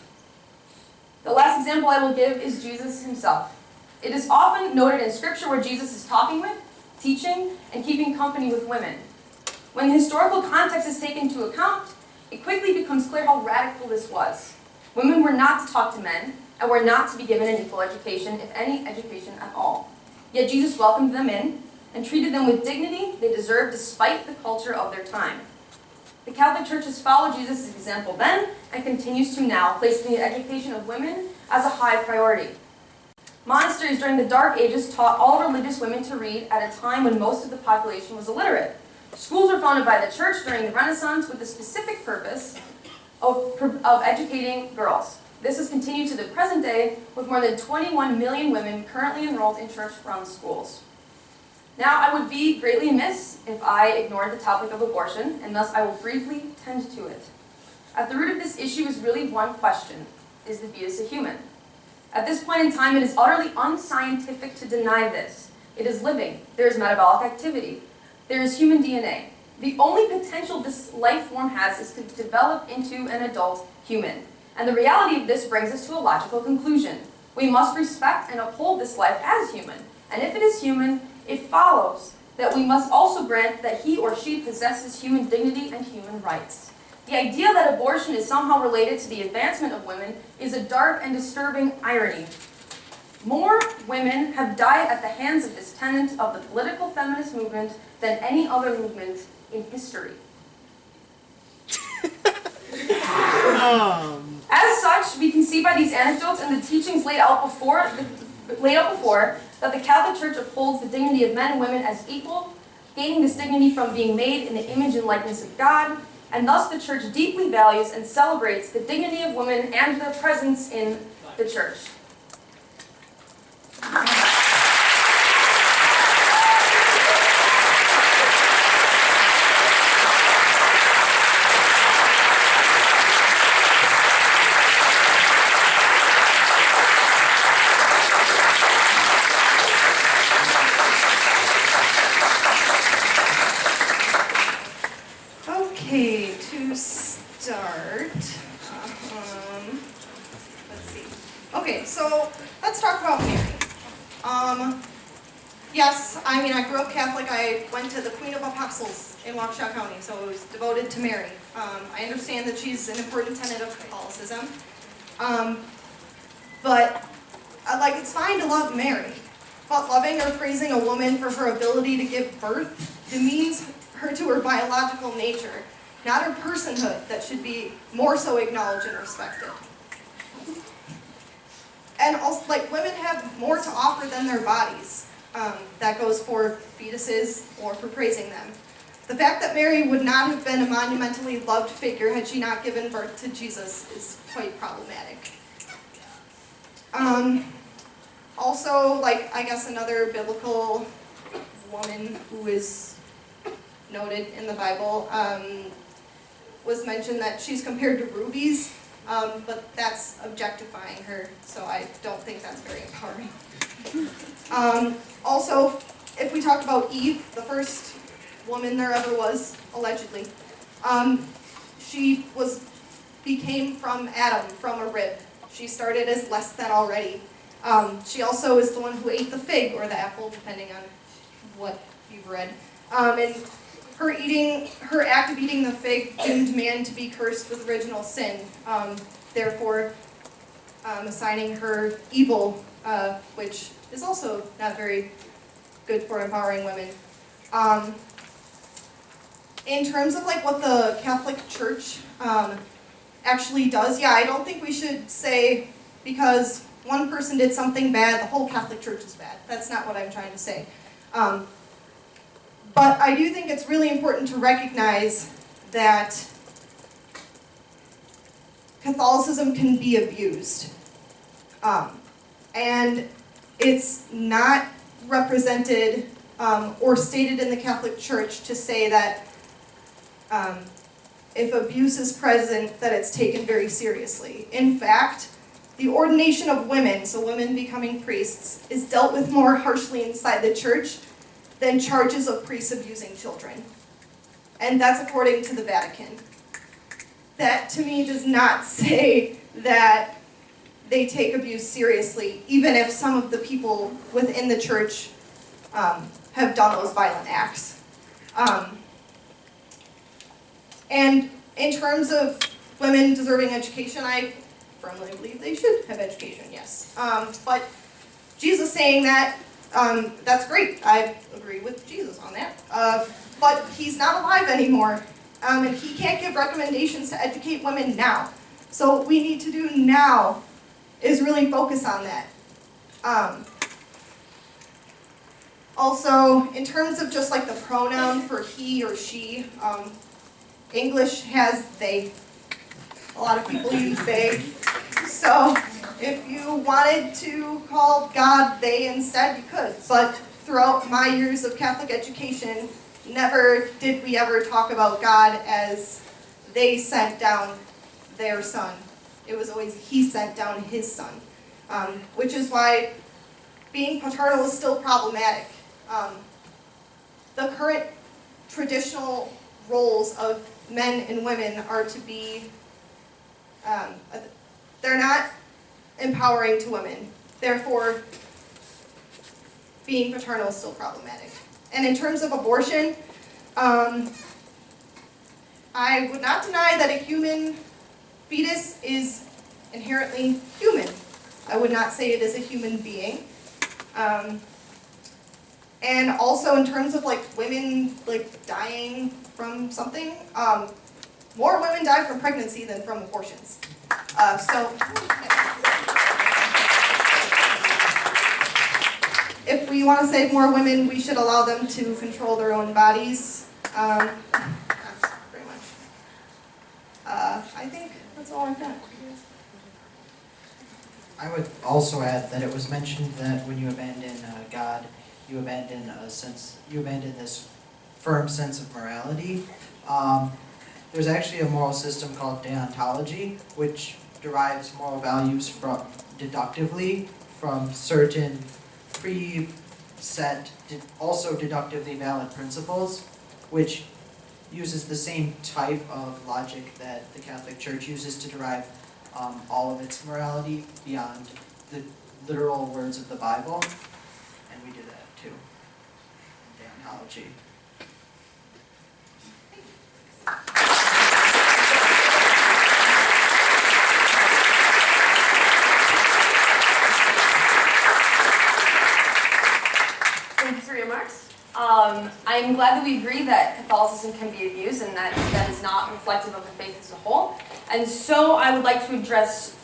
The last example I will give is Jesus himself. It is often noted in Scripture where Jesus is talking with, teaching, and keeping company with women. When the historical context is taken into account, it quickly becomes clear how radical this was. Women were not to talk to men, and were not to be given an equal education, if any education at all. Yet Jesus welcomed them in, and treated them with dignity they deserved despite the culture of their time. The Catholic Church has followed Jesus' example then, and continues to now, placing the education of women as a high priority. Monasteries during the Dark Ages taught all religious women to read at a time when most of the population was illiterate. Schools were founded by the Church during the Renaissance with the specific purpose of educating girls. This has continued to the present day, with more than 21 million women currently enrolled in church-run schools. Now, I would be greatly amiss if I ignored the topic of abortion, and thus I will briefly tend to it. At the root of this issue is really one question: is the fetus a human? At this point in time, it is utterly unscientific to deny this. It is living. There is metabolic activity. There is human DNA. The only potential this life form has is to develop into an adult human. And the reality of this brings us to a logical conclusion. We must respect and uphold this life as human. And if it is human, it follows that we must also grant that he or she possesses human dignity and human rights. The idea that abortion is somehow related to the advancement of women is a dark and disturbing irony. More women have died at the hands of this tenet of the political feminist movement than any other movement in history. As such, we can see by these anecdotes and the teachings laid out before that the Catholic Church upholds the dignity of men and women as equal, gaining this dignity from being made in the image and likeness of God, and thus the Church deeply values and celebrates the dignity of women and their presence in the Church. Okay, to start, let's see. Okay, so let's talk about Mary. Yes, I grew up Catholic. I went to the Queen of Apostles in Waukesha County, so I was devoted to Mary. I understand that she's an important tenet of Catholicism. But it's fine to love Mary, but loving or praising a woman for her ability to give birth demeans her to her biological nature, not her personhood, that should be more so acknowledged and respected. And also, women have more to offer than their bodies. That goes for fetuses or for praising them. The fact that Mary would not have been a monumentally loved figure had she not given birth to Jesus is quite problematic. Also, like, I guess another biblical woman who is noted in the Bible was mentioned that she's compared to rubies, but that's objectifying her, so I don't think that's very empowering. Also, if we talk about Eve, the first woman there ever was, allegedly, she became from Adam, from a rib. She started as less than already. She also is the one who ate the fig or the apple, depending on what you've read. And her act of eating the fig doomed man to be cursed with original sin, therefore assigning her evil, which is also not very good for empowering women. In terms of like what the Catholic Church actually does, yeah, I don't think we should say because one person did something bad, the whole Catholic Church is bad. That's not what I'm trying to say. But I do think it's really important to recognize that Catholicism can be abused. And it's not represented or stated in the Catholic Church to say that if abuse is present, that it's taken very seriously. In fact, the ordination of women, so women becoming priests, is dealt with more harshly inside the church than charges of priests abusing children. And that's according to the Vatican. That, to me, does not say that they take abuse seriously, even if some of the people within the church have done those violent acts. And in terms of women deserving education, I firmly believe they should have education, yes. But Jesus saying that, that's great. I agree with Jesus on that. But he's not alive anymore, and he can't give recommendations to educate women now. So what we need to do now is really focus on that. Also, in terms of just like the pronoun for he or she, English has they. A lot of people use they. So if you wanted to call God they instead, you could. But throughout my years of Catholic education, never did we ever talk about God as they sent down their son. It was always he sent down his son. Which is why being paternal is still problematic. The current traditional roles of men and women are to be, they're not empowering to women. Therefore, being paternal is still problematic. And in terms of abortion, I would not deny that a human fetus is inherently human. I would not say it is a human being. And also in terms of like women like dying from something, more women die from pregnancy than from abortions. If we want to save more women, we should allow them to control their own bodies. That's pretty much. I think that's all I've got. I would also add that it was mentioned that when you abandon God, you abandon this firm sense of morality. There's actually a moral system called deontology, which derives moral values deductively from certain preset, also deductively valid principles, which uses the same type of logic that the Catholic Church uses to derive all of its morality beyond the literal words of the Bible, and we do that too. Deontology. Thank you for your remarks. I'm glad that we agree that Catholicism can be abused and that that is not reflective of the faith as a whole. And so I would like to address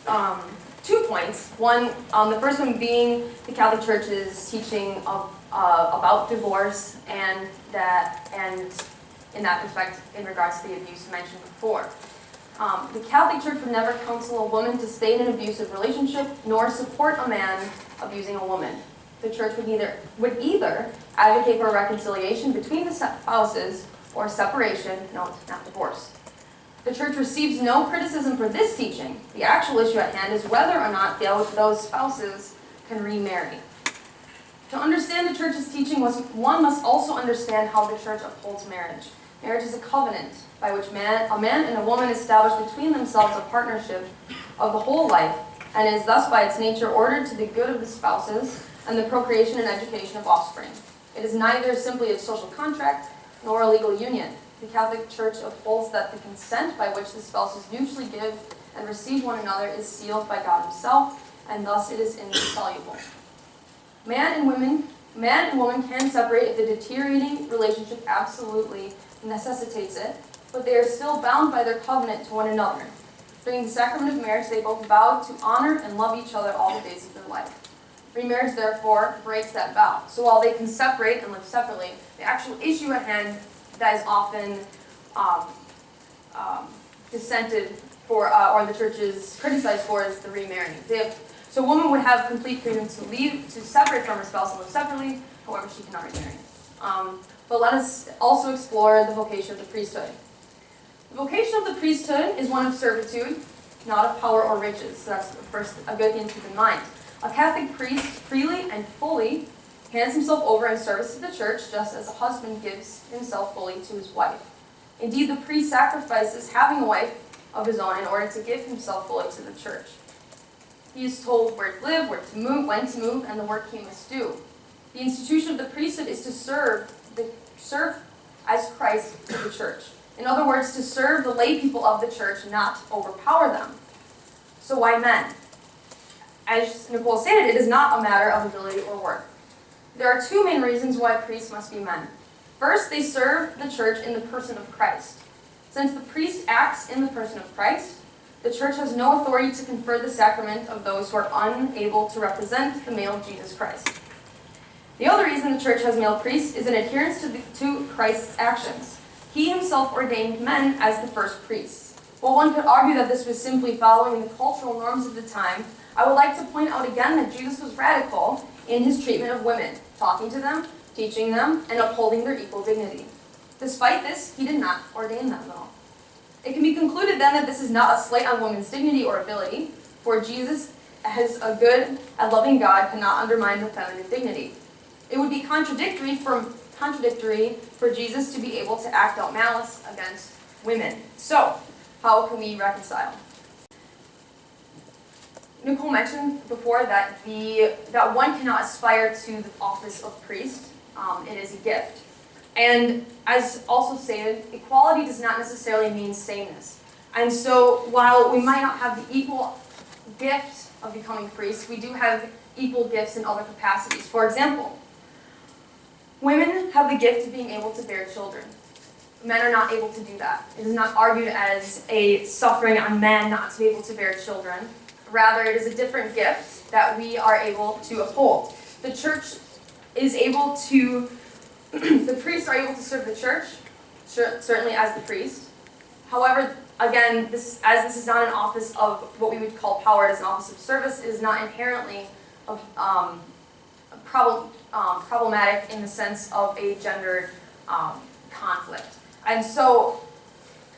2 points. One, the first one being the Catholic Church's teaching about divorce and in that respect, in regards to the abuse mentioned before. The Catholic Church would never counsel a woman to stay in an abusive relationship, nor support a man abusing a woman. The Church would either advocate for a reconciliation between the spouses or separation, no, not divorce. The Church receives no criticism for this teaching. The actual issue at hand is whether or not those spouses can remarry. To understand the Church's teaching, one must also understand how the Church upholds marriage. Marriage is a covenant by which a man and a woman establish between themselves a partnership of the whole life, and is thus by its nature ordered to the good of the spouses and the procreation and education of offspring. It is neither simply a social contract nor a legal union. The Catholic Church upholds that the consent by which the spouses mutually give and receive one another is sealed by God Himself, and thus it is indissoluble. Man and woman can separate if the deteriorating relationship absolutely necessitates it, but they are still bound by their covenant to one another. During the sacrament of marriage, they both vow to honor and love each other all the days of their life. Remarriage, therefore, breaks that vow. So while they can separate and live separately, the actual issue at hand that is often dissented for, or the Church is criticized for, is the remarrying. So a woman would have complete freedom to separate from her spouse and live separately, however she cannot remarry. But let us also explore the vocation of the priesthood. The vocation of the priesthood is one of servitude, not of power or riches. So that's first a good thing to keep in mind. A Catholic priest freely and fully hands himself over in service to the Church, just as a husband gives himself fully to his wife. Indeed, the priest sacrifices having a wife of his own in order to give himself fully to the Church. He is told where to live, where to move, when to move, and the work he must do. The institution of the priesthood is to serve as Christ to the Church. In other words, to serve the lay people of the Church, not overpower them. So why men? As Nicole stated, it is not a matter of ability or worth. There are two main reasons why priests must be men. First, they serve the Church in the person of Christ. Since the priest acts in the person of Christ, the Church has no authority to confer the sacrament of those who are unable to represent the male Jesus Christ. The other reason the Church has male priests is in adherence to Christ's actions. He himself ordained men as the first priests. While one could argue that this was simply following the cultural norms of the time, I would like to point out again that Jesus was radical in his treatment of women, talking to them, teaching them, and upholding their equal dignity. Despite this, he did not ordain them though. It can be concluded then that this is not a slight on women's dignity or ability, for Jesus, as a good and loving God, cannot undermine the feminine dignity. It would be contradictory for Jesus to be able to act out malice against women. So, how can we reconcile? Nicole mentioned before that one cannot aspire to the office of priest. It is a gift. And as also stated, equality does not necessarily mean sameness. And so while we might not have the equal gift of becoming priests, we do have equal gifts in other capacities. For example, women have the gift of being able to bear children. Men are not able to do that. It is not argued as a suffering on men not to be able to bear children. Rather, it is a different gift that we are able to uphold. The Church is able to, the priests are able to serve the Church, certainly as the priest. However, again, this is not an office of what we would call power, it is an office of service, it is not inherently problematic in the sense of a gendered conflict. And so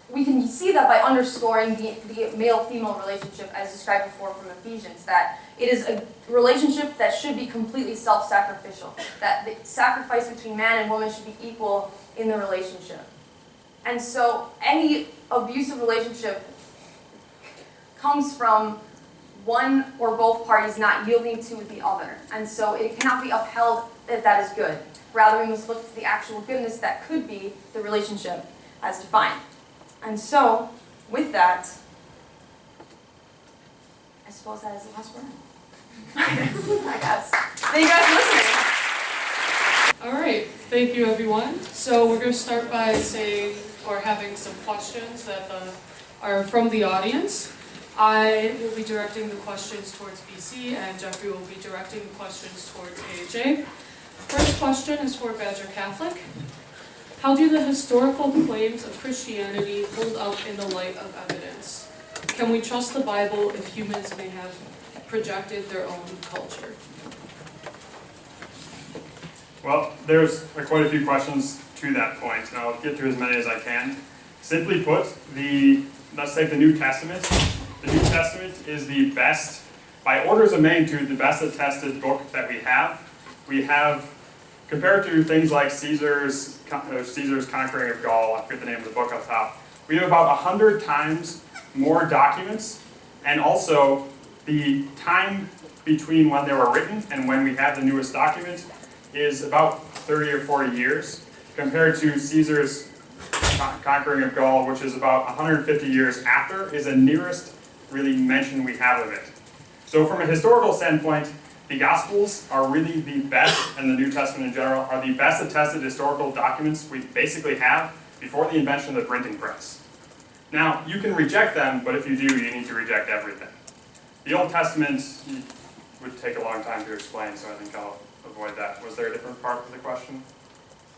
we can see that by underscoring the male-female relationship as described before from Ephesians, that it is a relationship that should be completely self-sacrificial, that the sacrifice between man and woman should be equal in the relationship. And so any abusive relationship comes from one or both parties not yielding to the other. And so it cannot be upheld that is good. Rather, we must look to the actual goodness that could be the relationship as defined. And so, with that, I suppose that is the last word. I guess. Thank you guys for listening. All right, thank you everyone. So we're going to start by saying, or having some questions that are from the audience. I will be directing the questions towards BC, and Jeffrey will be directing the questions towards AHA. First question is for Badger Catholic. How do the historical claims of Christianity hold up in the light of evidence? Can we trust the Bible if humans may have projected their own culture? Well, there's quite a few questions to that point, and I'll get to as many as I can. Simply put, let's take the New Testament. The New Testament is the best, by orders of magnitude, the best attested book that we have. We have, compared to things like Caesar's conquering of Gaul, I forget the name of the book up top, we have about 100 times more documents, and also the time between when they were written and when we have the newest document is about 30 or 40 years, compared to Caesar's conquering of Gaul, which is about 150 years after, is the nearest really mention we have of it. So from a historical standpoint, the Gospels are really the best, and the New Testament in general, are the best attested historical documents we basically have before the invention of the printing press. Now, you can reject them, but if you do, you need to reject everything. The Old Testament would take a long time to explain, so I think I'll avoid that. Was there a different part of the question?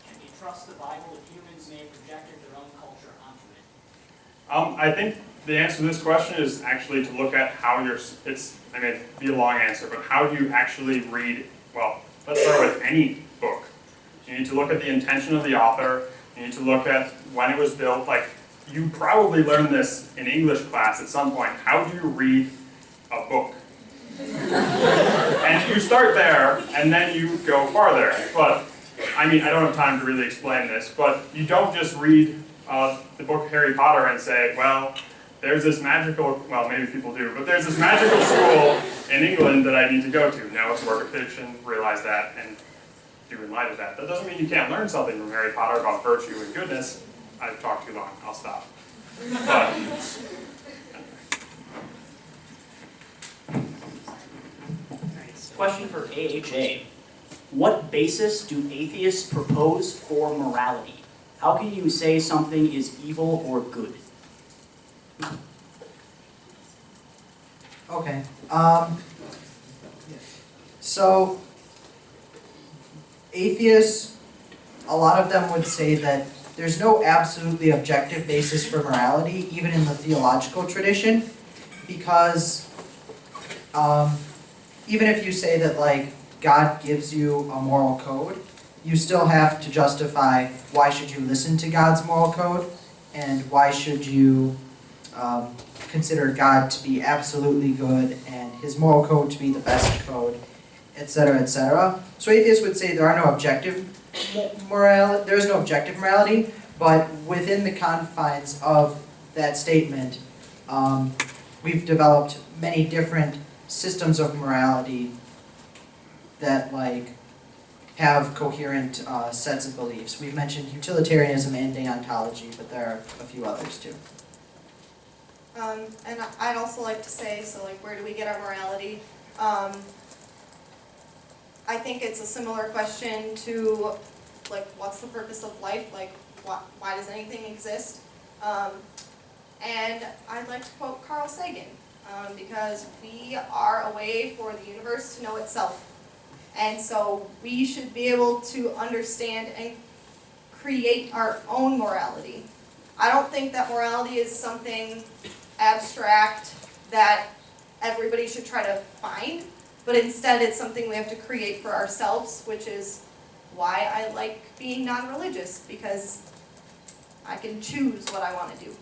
Can you trust the Bible if humans may have projected their own culture onto it? I think the answer to this question is actually to look at how it'd be a long answer, but how do you actually read, well, let's start with any book. You need to look at the intention of the author, you need to look at when it was built, like, you probably learned this in English class at some point. How do you read a book? And you start there, and then you go farther. But, I mean, I don't have time to really explain this, but you don't just read the book Harry Potter and say, well, there's this magical, well, maybe people do, but there's this magical school in England that I need to go to. No, it's a work of fiction, realize that, and do in light of that. That doesn't mean you can't learn something from Harry Potter about virtue and goodness. I've talked too long, I'll stop. But, Question for AHA. What basis do atheists propose for morality? How can you say something is evil or good? Okay. So, atheists, a lot of them would say that there's no absolutely objective basis for morality, even in the theological tradition, because even if you say that, like, God gives you a moral code, you still have to justify why should you listen to God's moral code, and why should you consider God to be absolutely good, and his moral code to be the best code, etc., etc. So atheists would say there are no objective morality, there is no objective morality, but within the confines of that statement, we've developed many different systems of morality that, like, have coherent sets of beliefs. We've mentioned utilitarianism and deontology, but there are a few others too. And I'd also like to say, so like, where do we get our morality? I think it's a similar question to, like, what's the purpose of life? Like, why does anything exist? And I'd like to quote Carl Sagan, because we are a way for the universe to know itself. And so we should be able to understand and create our own morality. I don't think that morality is something abstract that everybody should try to find, but instead it's something we have to create for ourselves, which is why I like being non-religious, because I can choose what I want to do.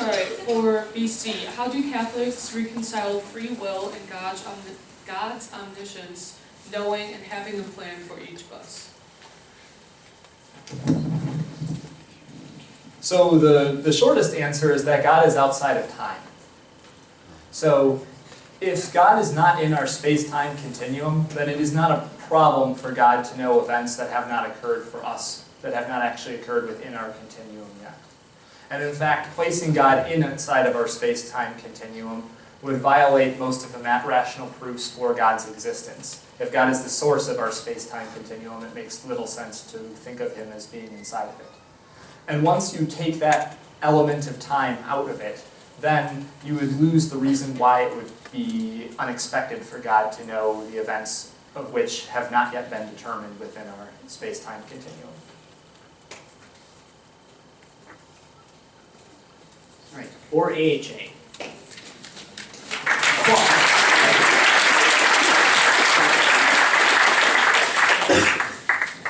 Alright, for BC, how do Catholics reconcile free will and God's omniscience, knowing and having a plan for each of us? So the shortest answer is that God is outside of time. So if God is not in our space-time continuum, then it is not a problem for God to know events that have not occurred for us, that have not actually occurred within our continuum yet. And in fact, placing God inside of our space-time continuum would violate most of the rational proofs for God's existence. If God is the source of our space-time continuum, it makes little sense to think of him as being inside of it. And once you take that element of time out of it, then you would lose the reason why it would be unexpected for God to know the events of which have not yet been determined within our space-time continuum. All right, for AHA.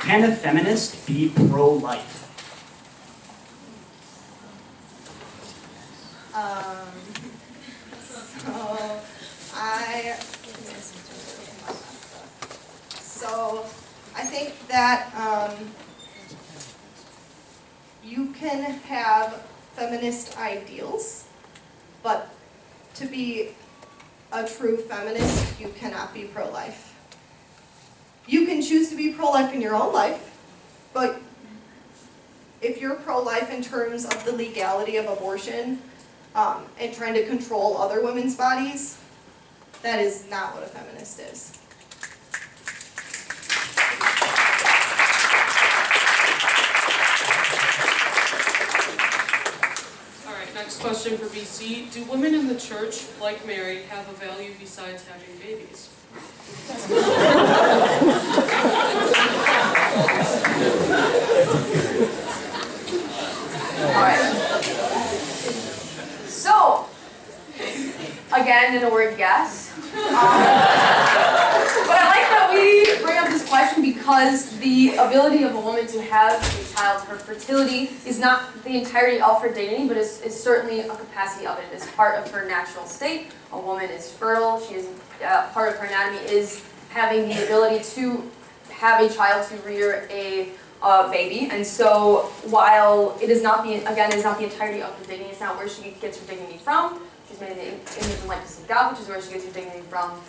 Can a feminist be pro-life? So I think that you can have feminist ideals, but to be a true feminist, you cannot be pro-life. You can choose to be pro-life in your own life, but if you're pro-life in terms of the legality of abortion and trying to control other women's bodies, that is not what a feminist is. All right, next question for BC. Do women in the church, like Mary, have a value besides having babies? Alright. So, again, in a word, yes. But I like that we bring up this question because the ability of a woman to have a child, her fertility, is not the entirety of her dignity, but is certainly a capacity of it. It is part of her natural state. A woman is fertile. She is part of her anatomy is having the ability to have a child, to rear a baby. And so while it is not the, again, it is not the entirety of her dignity, it's not where she gets her dignity from. She's made in the image and likeness of God, which is where she gets her dignity from.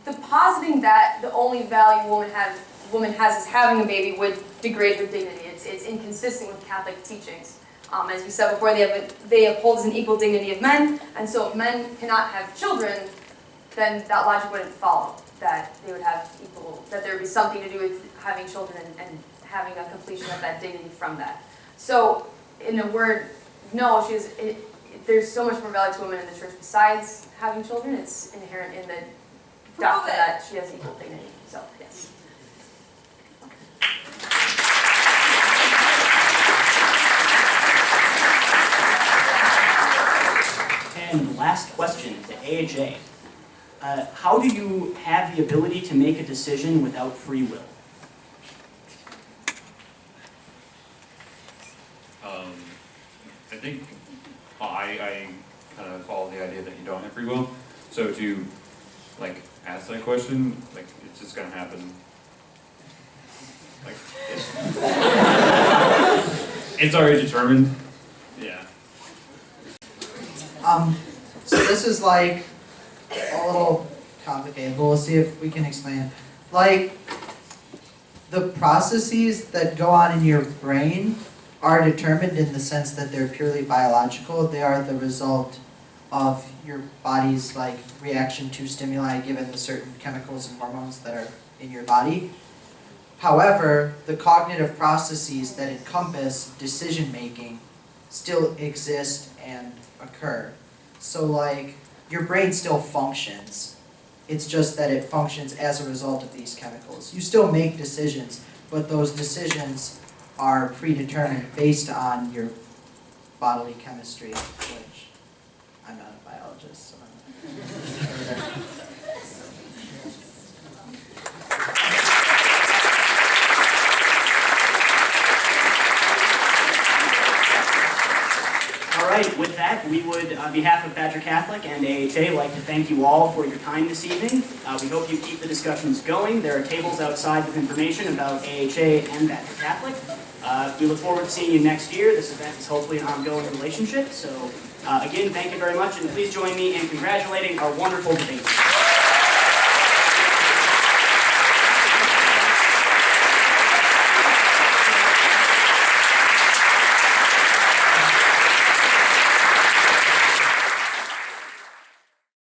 The positing that the only value woman has is having a baby would degrade their dignity. It's inconsistent with Catholic teachings. As we said before, they uphold as an equal dignity of men, and so if men cannot have children, then that logic wouldn't follow, that they would have equal, that there would be something to do with having children and having a completion of that dignity from that. So, in a word, no, there's so much more value to women in the church besides having children. It's inherent in the doctrine that she has equal dignity. So, yes. And last question to AHA. How do you have the ability to make a decision without free will? I think I kind of follow the idea that you don't have free will. So to like ask that question, like it's just gonna happen. Like it's already determined. Yeah. So this is like a little complicated, but we'll see if we can explain it. Like, the processes that go on in your brain are determined in the sense that they're purely biological. They are the result of your body's like reaction to stimuli given the certain chemicals and hormones that are in your body. However, the cognitive processes that encompass decision making still exist and occur. So like, your brain still functions. It's just that it functions as a result of these chemicals. You still make decisions, but those decisions are predetermined based on your bodily chemistry, which I'm not a biologist, so I'm All right, with that, we would, on behalf of Badger Catholic and AHA, like to thank you all for your time this evening. We hope you keep the discussions going. There are tables outside with information about AHA and Badger Catholic. We look forward to seeing you next year. This event is hopefully an ongoing relationship. So again, thank you very much, and please join me in congratulating our wonderful debaters.